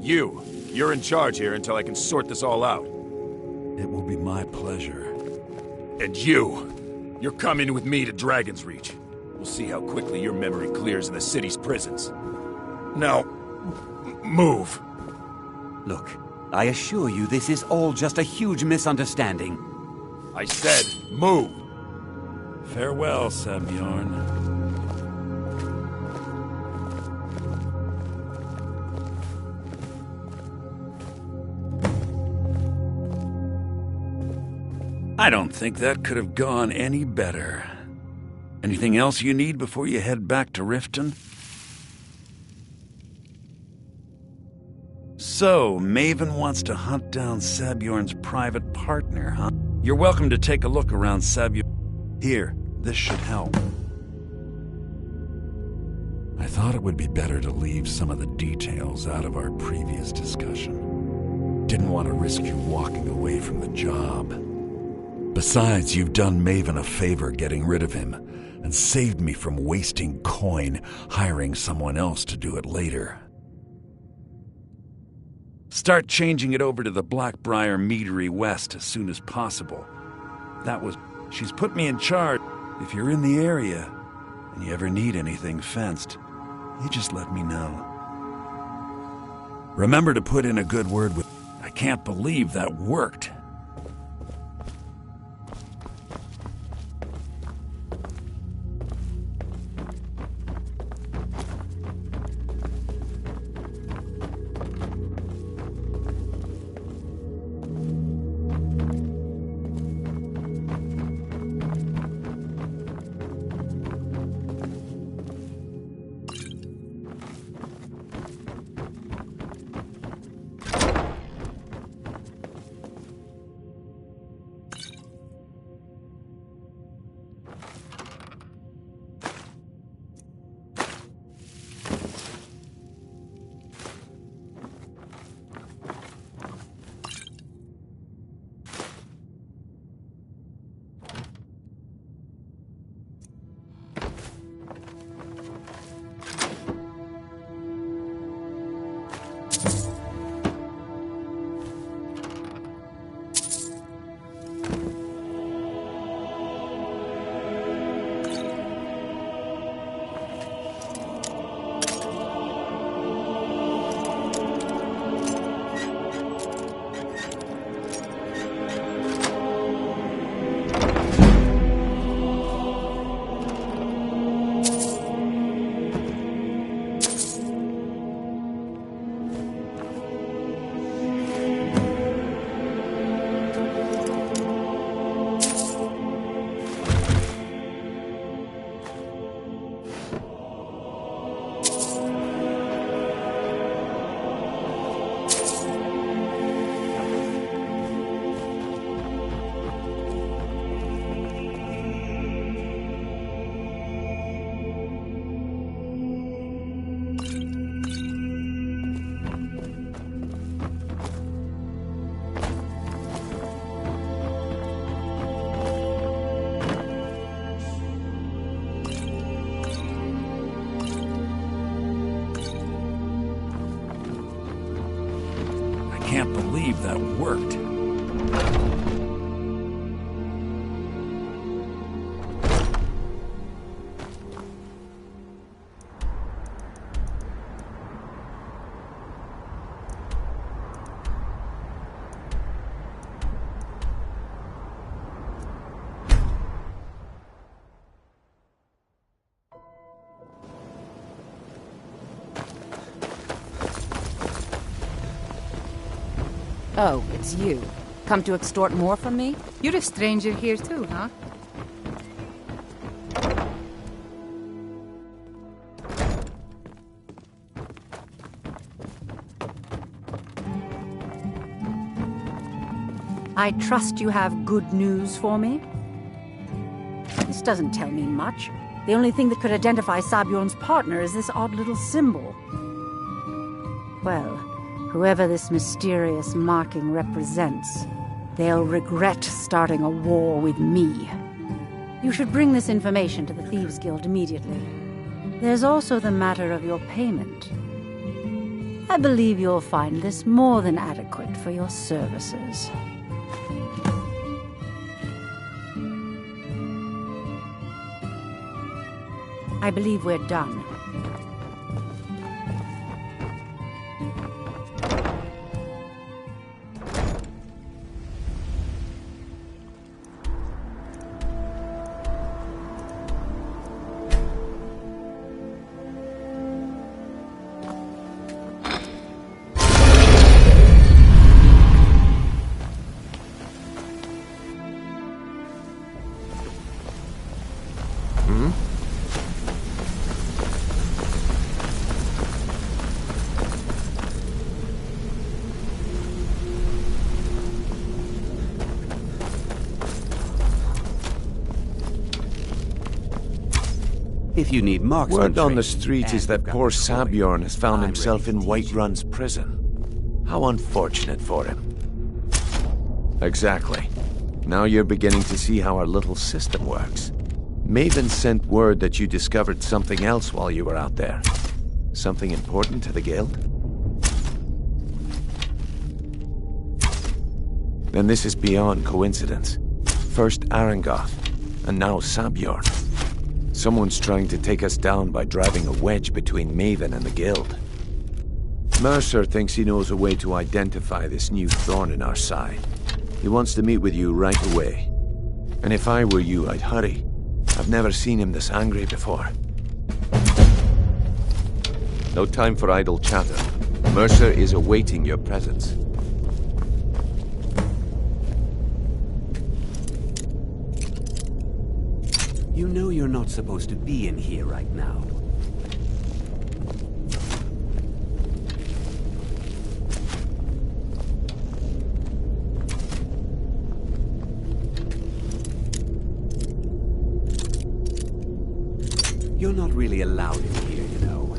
You're in charge here until I can sort this all out. It will be my pleasure. And you're coming with me to Dragon's Reach. We'll see how quickly your memory clears in the city's prisons. Now, move. Look, I assure you this is all just a huge misunderstanding. I said, move. Farewell, Sabjorn. I don't think that could have gone any better. Anything else you need before you head back to Riften? So, Maven wants to hunt down Sabjorn's private partner, huh? You're welcome to take a look around Sabjorn. Here, this should help. I thought it would be better to leave some of the details out of our previous discussion. Didn't want to risk you walking away from the job. Besides, you've done Maven a favor getting rid of him, and saved me from wasting coin hiring someone else to do it later. Start changing it over to the Blackbriar Meadery West as soon as possible. She's put me in charge. If you're in the area, and you ever need anything fenced, you just let me know. Remember to put in a good word with... I can't believe that worked. can't believe that worked. Oh, it's you. Come to extort more from me? You're a stranger here too, huh? I trust you have good news for me? This doesn't tell me much. The only thing that could identify Sabjorn's partner is this odd little symbol. Well, whoever this mysterious marking represents, they'll regret starting a war with me. You should bring this information to the Thieves' Guild immediately. There's also the matter of your payment. I believe you'll find this more than adequate for your services. I believe we're done. If you need marksman Word on the training, street is that poor Sabjorn has found himself in Whiterun's prison. How unfortunate for him. Exactly. Now you're beginning to see how our little system works. Maven sent word that you discovered something else while you were out there. Something important to the guild? Then this is beyond coincidence. First Arangoth, and now Sabjorn. Someone's trying to take us down by driving a wedge between Maven and the guild. Mercer thinks he knows a way to identify this new thorn in our side. He wants to meet with you right away. And if I were you, I'd hurry. I've never seen him this angry before. No time for idle chatter. Mercer is awaiting your presence. You know you're not supposed to be in here right now. You're not really allowed in here, you know.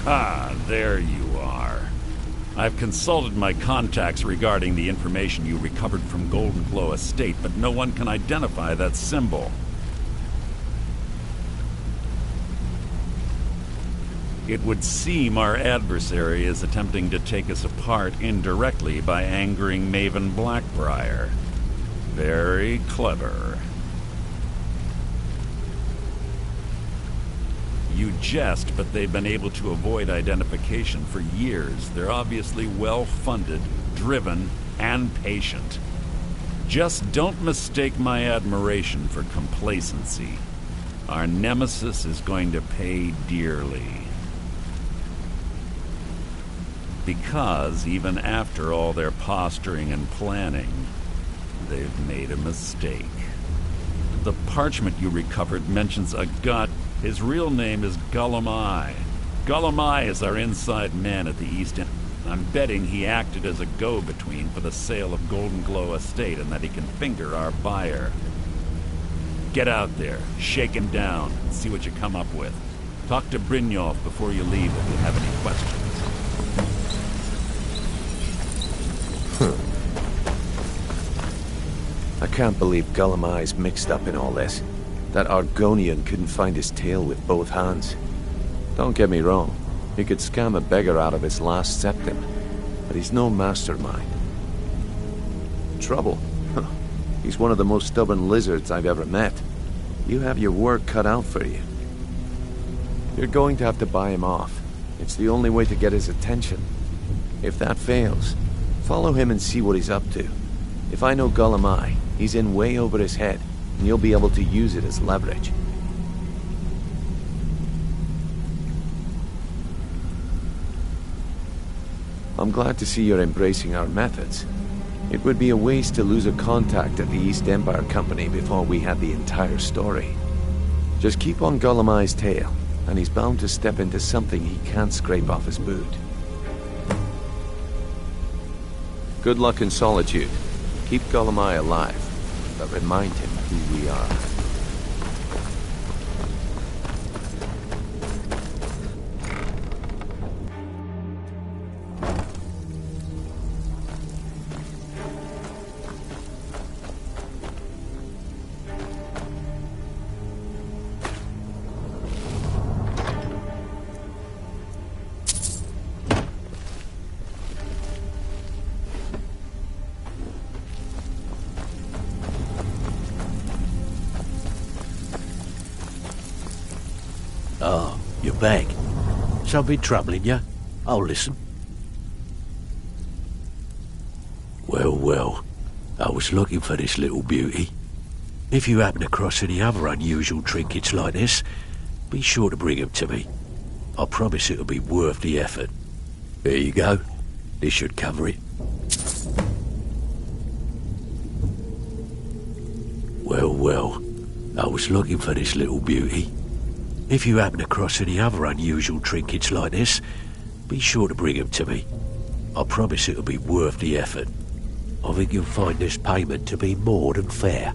Ah, there you are. I've consulted my contacts regarding the information you recovered from Golden Glow Estate, but no one can identify that symbol. It would seem our adversary is attempting to take us apart indirectly by angering Maven Blackbriar. Very clever. You jest, but they've been able to avoid identification for years. They're obviously well-funded, driven, and patient. Just don't mistake my admiration for complacency. Our nemesis is going to pay dearly. Because even after all their posturing and planning, they've made a mistake. The parchment you recovered mentions a gut. His real name is Gullum-Eye. Gullum-Eye is our inside man at the East End. I'm betting he acted as a go-between for the sale of Golden Glow Estate and that he can finger our buyer. Get out there, shake him down, and see what you come up with. Talk to Brynjolf before you leave if you have any questions. A can't believe Gullimeye's mixed up in all this. That Argonian couldn't find his tail with both hands. Don't get me wrong, he could scam a beggar out of his last septim, but he's no mastermind. Trouble? He's one of the most stubborn lizards I've ever met. You have your work cut out for you. You're going to have to buy him off. It's the only way to get his attention. If that fails, follow him and see what he's up to. If I know Gullimeye, he's in way over his head, and you'll be able to use it as leverage. I'm glad to see you're embracing our methods. It would be a waste to lose a contact at the East Empire Company before we had the entire story. Just keep on Gullimeye's tail, and he's bound to step into something he can't scrape off his boot. Good luck in Solitude. Keep Gullimeye alive, but remind him who we are. Ah, you're back. Something troubling you? I'll listen. Well, I was looking for this little beauty. If you happen across any other unusual trinkets like this, be sure to bring them to me. I promise it'll be worth the effort. There you go. This should cover it. Well, I was looking for this little beauty. If you happen across any other unusual trinkets like this, be sure to bring them to me. I promise it'll be worth the effort. I think you'll find this payment to be more than fair.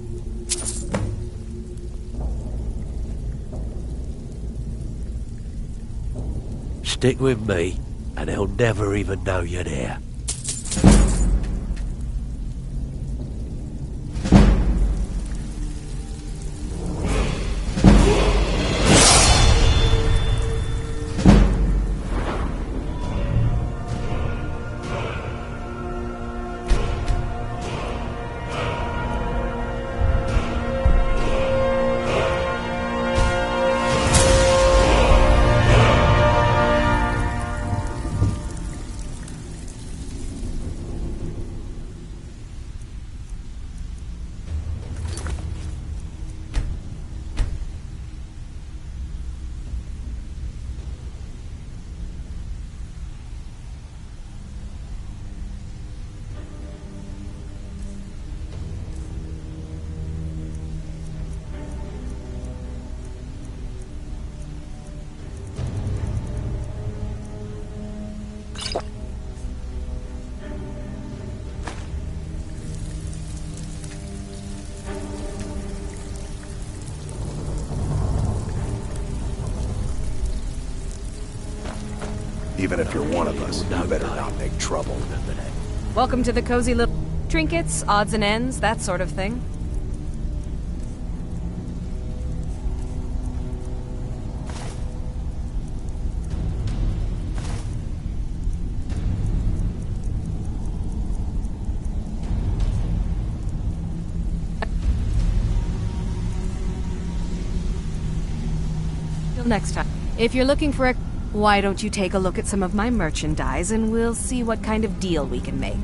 Stick with me, and they'll never even know you're there. Even if you're one of us, you better not make trouble. Welcome to the cozy little trinkets, odds and ends, that sort of thing. Till next time. If you're looking for a... Why don't you take a look at some of my merchandise and we'll see what kind of deal we can make.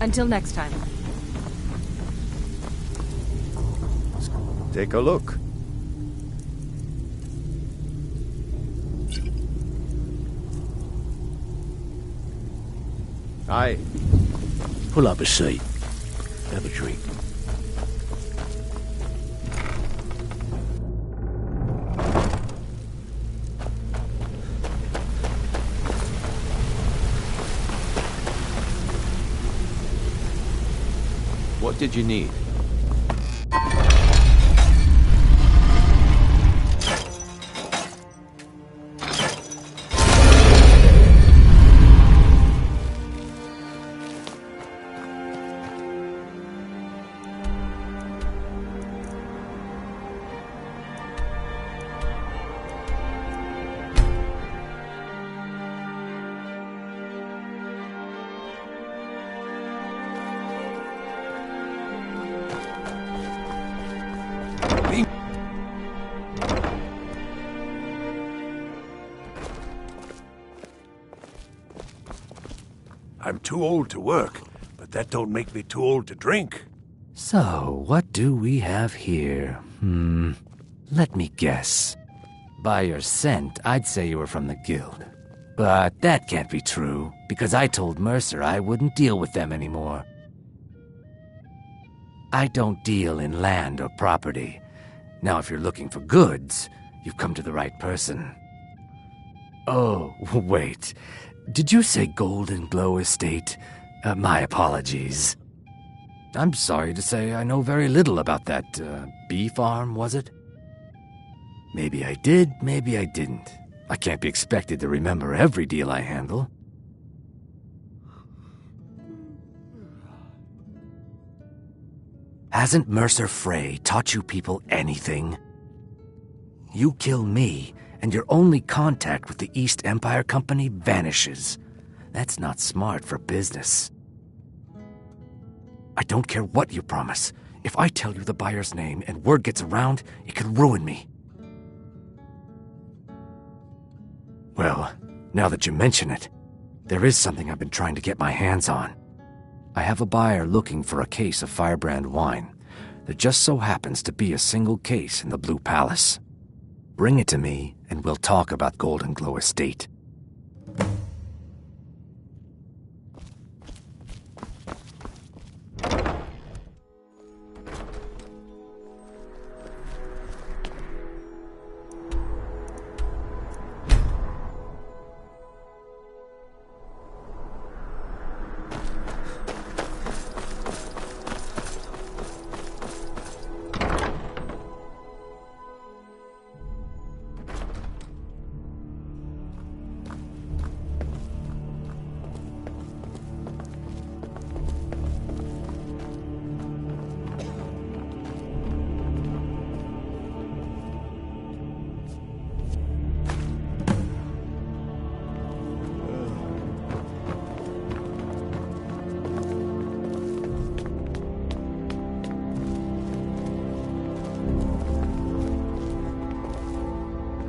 Until next time. Take a look. Aye. Pull up a seat. Have a drink. What did you need? I'm too old to work, but that don't make me too old to drink. So, what do we have here? Let me guess. By your scent, I'd say you were from the guild. But that can't be true, because I told Mercer I wouldn't deal with them anymore. I don't deal in land or property. Now, if you're looking for goods, you've come to the right person. Oh, wait. Did you say Golden Glow Estate? My apologies. I'm sorry to say I know very little about that, bee farm, was it? Maybe I did, maybe I didn't. I can't be expected to remember every deal I handle. Hasn't Mercer Frey taught you people anything? You kill me, and your only contact with the East Empire Company vanishes. That's not smart for business. I don't care what you promise. If I tell you the buyer's name and word gets around, it could ruin me. Well, now that you mention it, there is something I've been trying to get my hands on. I have a buyer looking for a case of Firebrand wine. There just so happens to be a single case in the Blue Palace. Bring it to me, and we'll talk about Golden Glow Estate.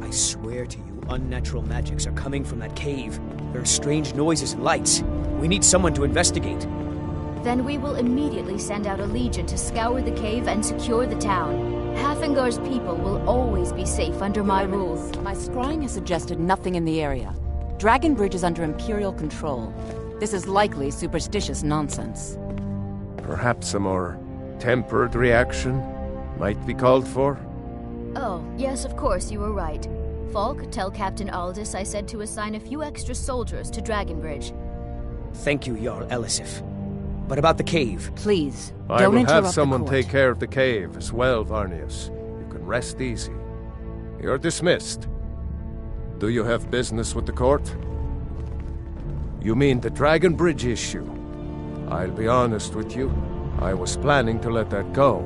I swear to you, unnatural magics are coming from that cave. There are strange noises and lights. We need someone to investigate. Then we will immediately send out a legion to scour the cave and secure the town. Hafingar's people will always be safe under my rule. My scrying has suggested nothing in the area. Dragon Bridge is under Imperial control. This is likely superstitious nonsense. Perhaps a more tempered reaction might be called for? Oh, yes, of course, you were right. Falk, tell Captain Aldous I said to assign a few extra soldiers to Dragonbridge. Thank you, Jarl Elisif. But about the cave... Please, I will have someone take care of the cave as well, Varnius. You can rest easy. You're dismissed. Do you have business with the court? You mean the Dragon Bridge issue? I'll be honest with you. I was planning to let that go.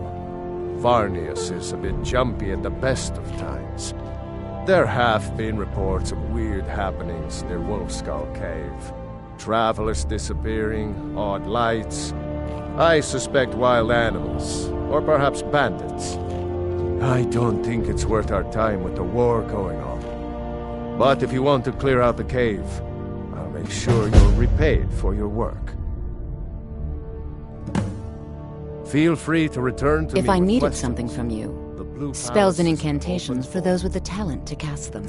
Varnius is a bit jumpy at the best of times. There have been reports of weird happenings near Wolfskull Cave. Travelers disappearing, odd lights. I suspect wild animals, or perhaps bandits. I don't think it's worth our time with the war going on. But if you want to clear out the cave, I'll make sure you're repaid for your work. Feel free to return to me If I with needed questions. something from you, The Blue spells and Palace is incantations open for those with the talent to cast them.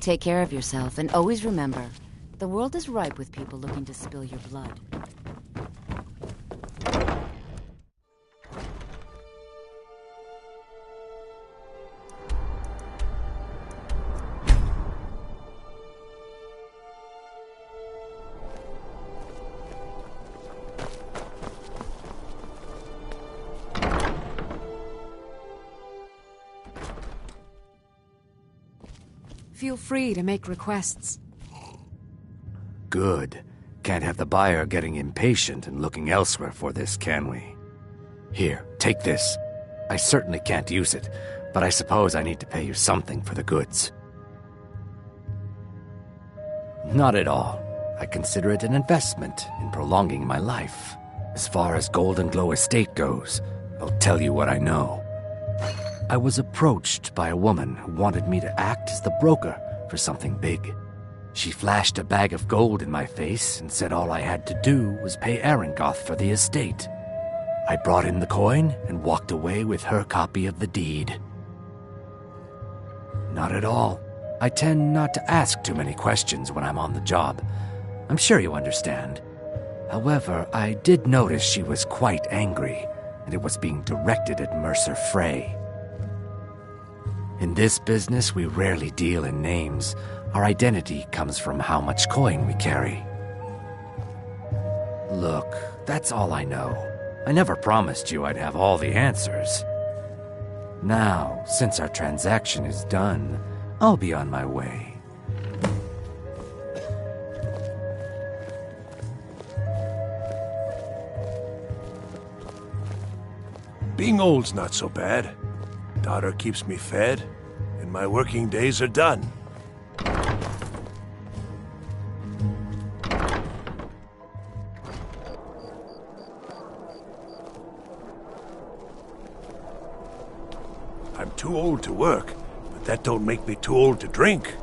Take care of yourself, and always remember, the world is ripe with people looking to spill your blood. Feel free to make requests. Good. Can't have the buyer getting impatient and looking elsewhere for this, can we? Here, take this. I certainly can't use it, but I suppose I need to pay you something for the goods. Not at all. I consider it an investment in prolonging my life. As far as Golden Glow Estate goes, I'll tell you what I know. I was approached by a woman who wanted me to act as the broker for something big. She flashed a bag of gold in my face and said all I had to do was pay Arangoth for the estate. I brought in the coin and walked away with her copy of the deed. Not at all. I tend not to ask too many questions when I'm on the job. I'm sure you understand. However, I did notice she was quite angry, and it was being directed at Mercer Frey. In this business, we rarely deal in names. Our identity comes from how much coin we carry. Look, that's all I know. I never promised you I'd have all the answers. Now, since our transaction is done, I'll be on my way. Being old's not so bad. Daughter keeps me fed, and my working days are done. I'm too old to work, but that don't make me too old to drink.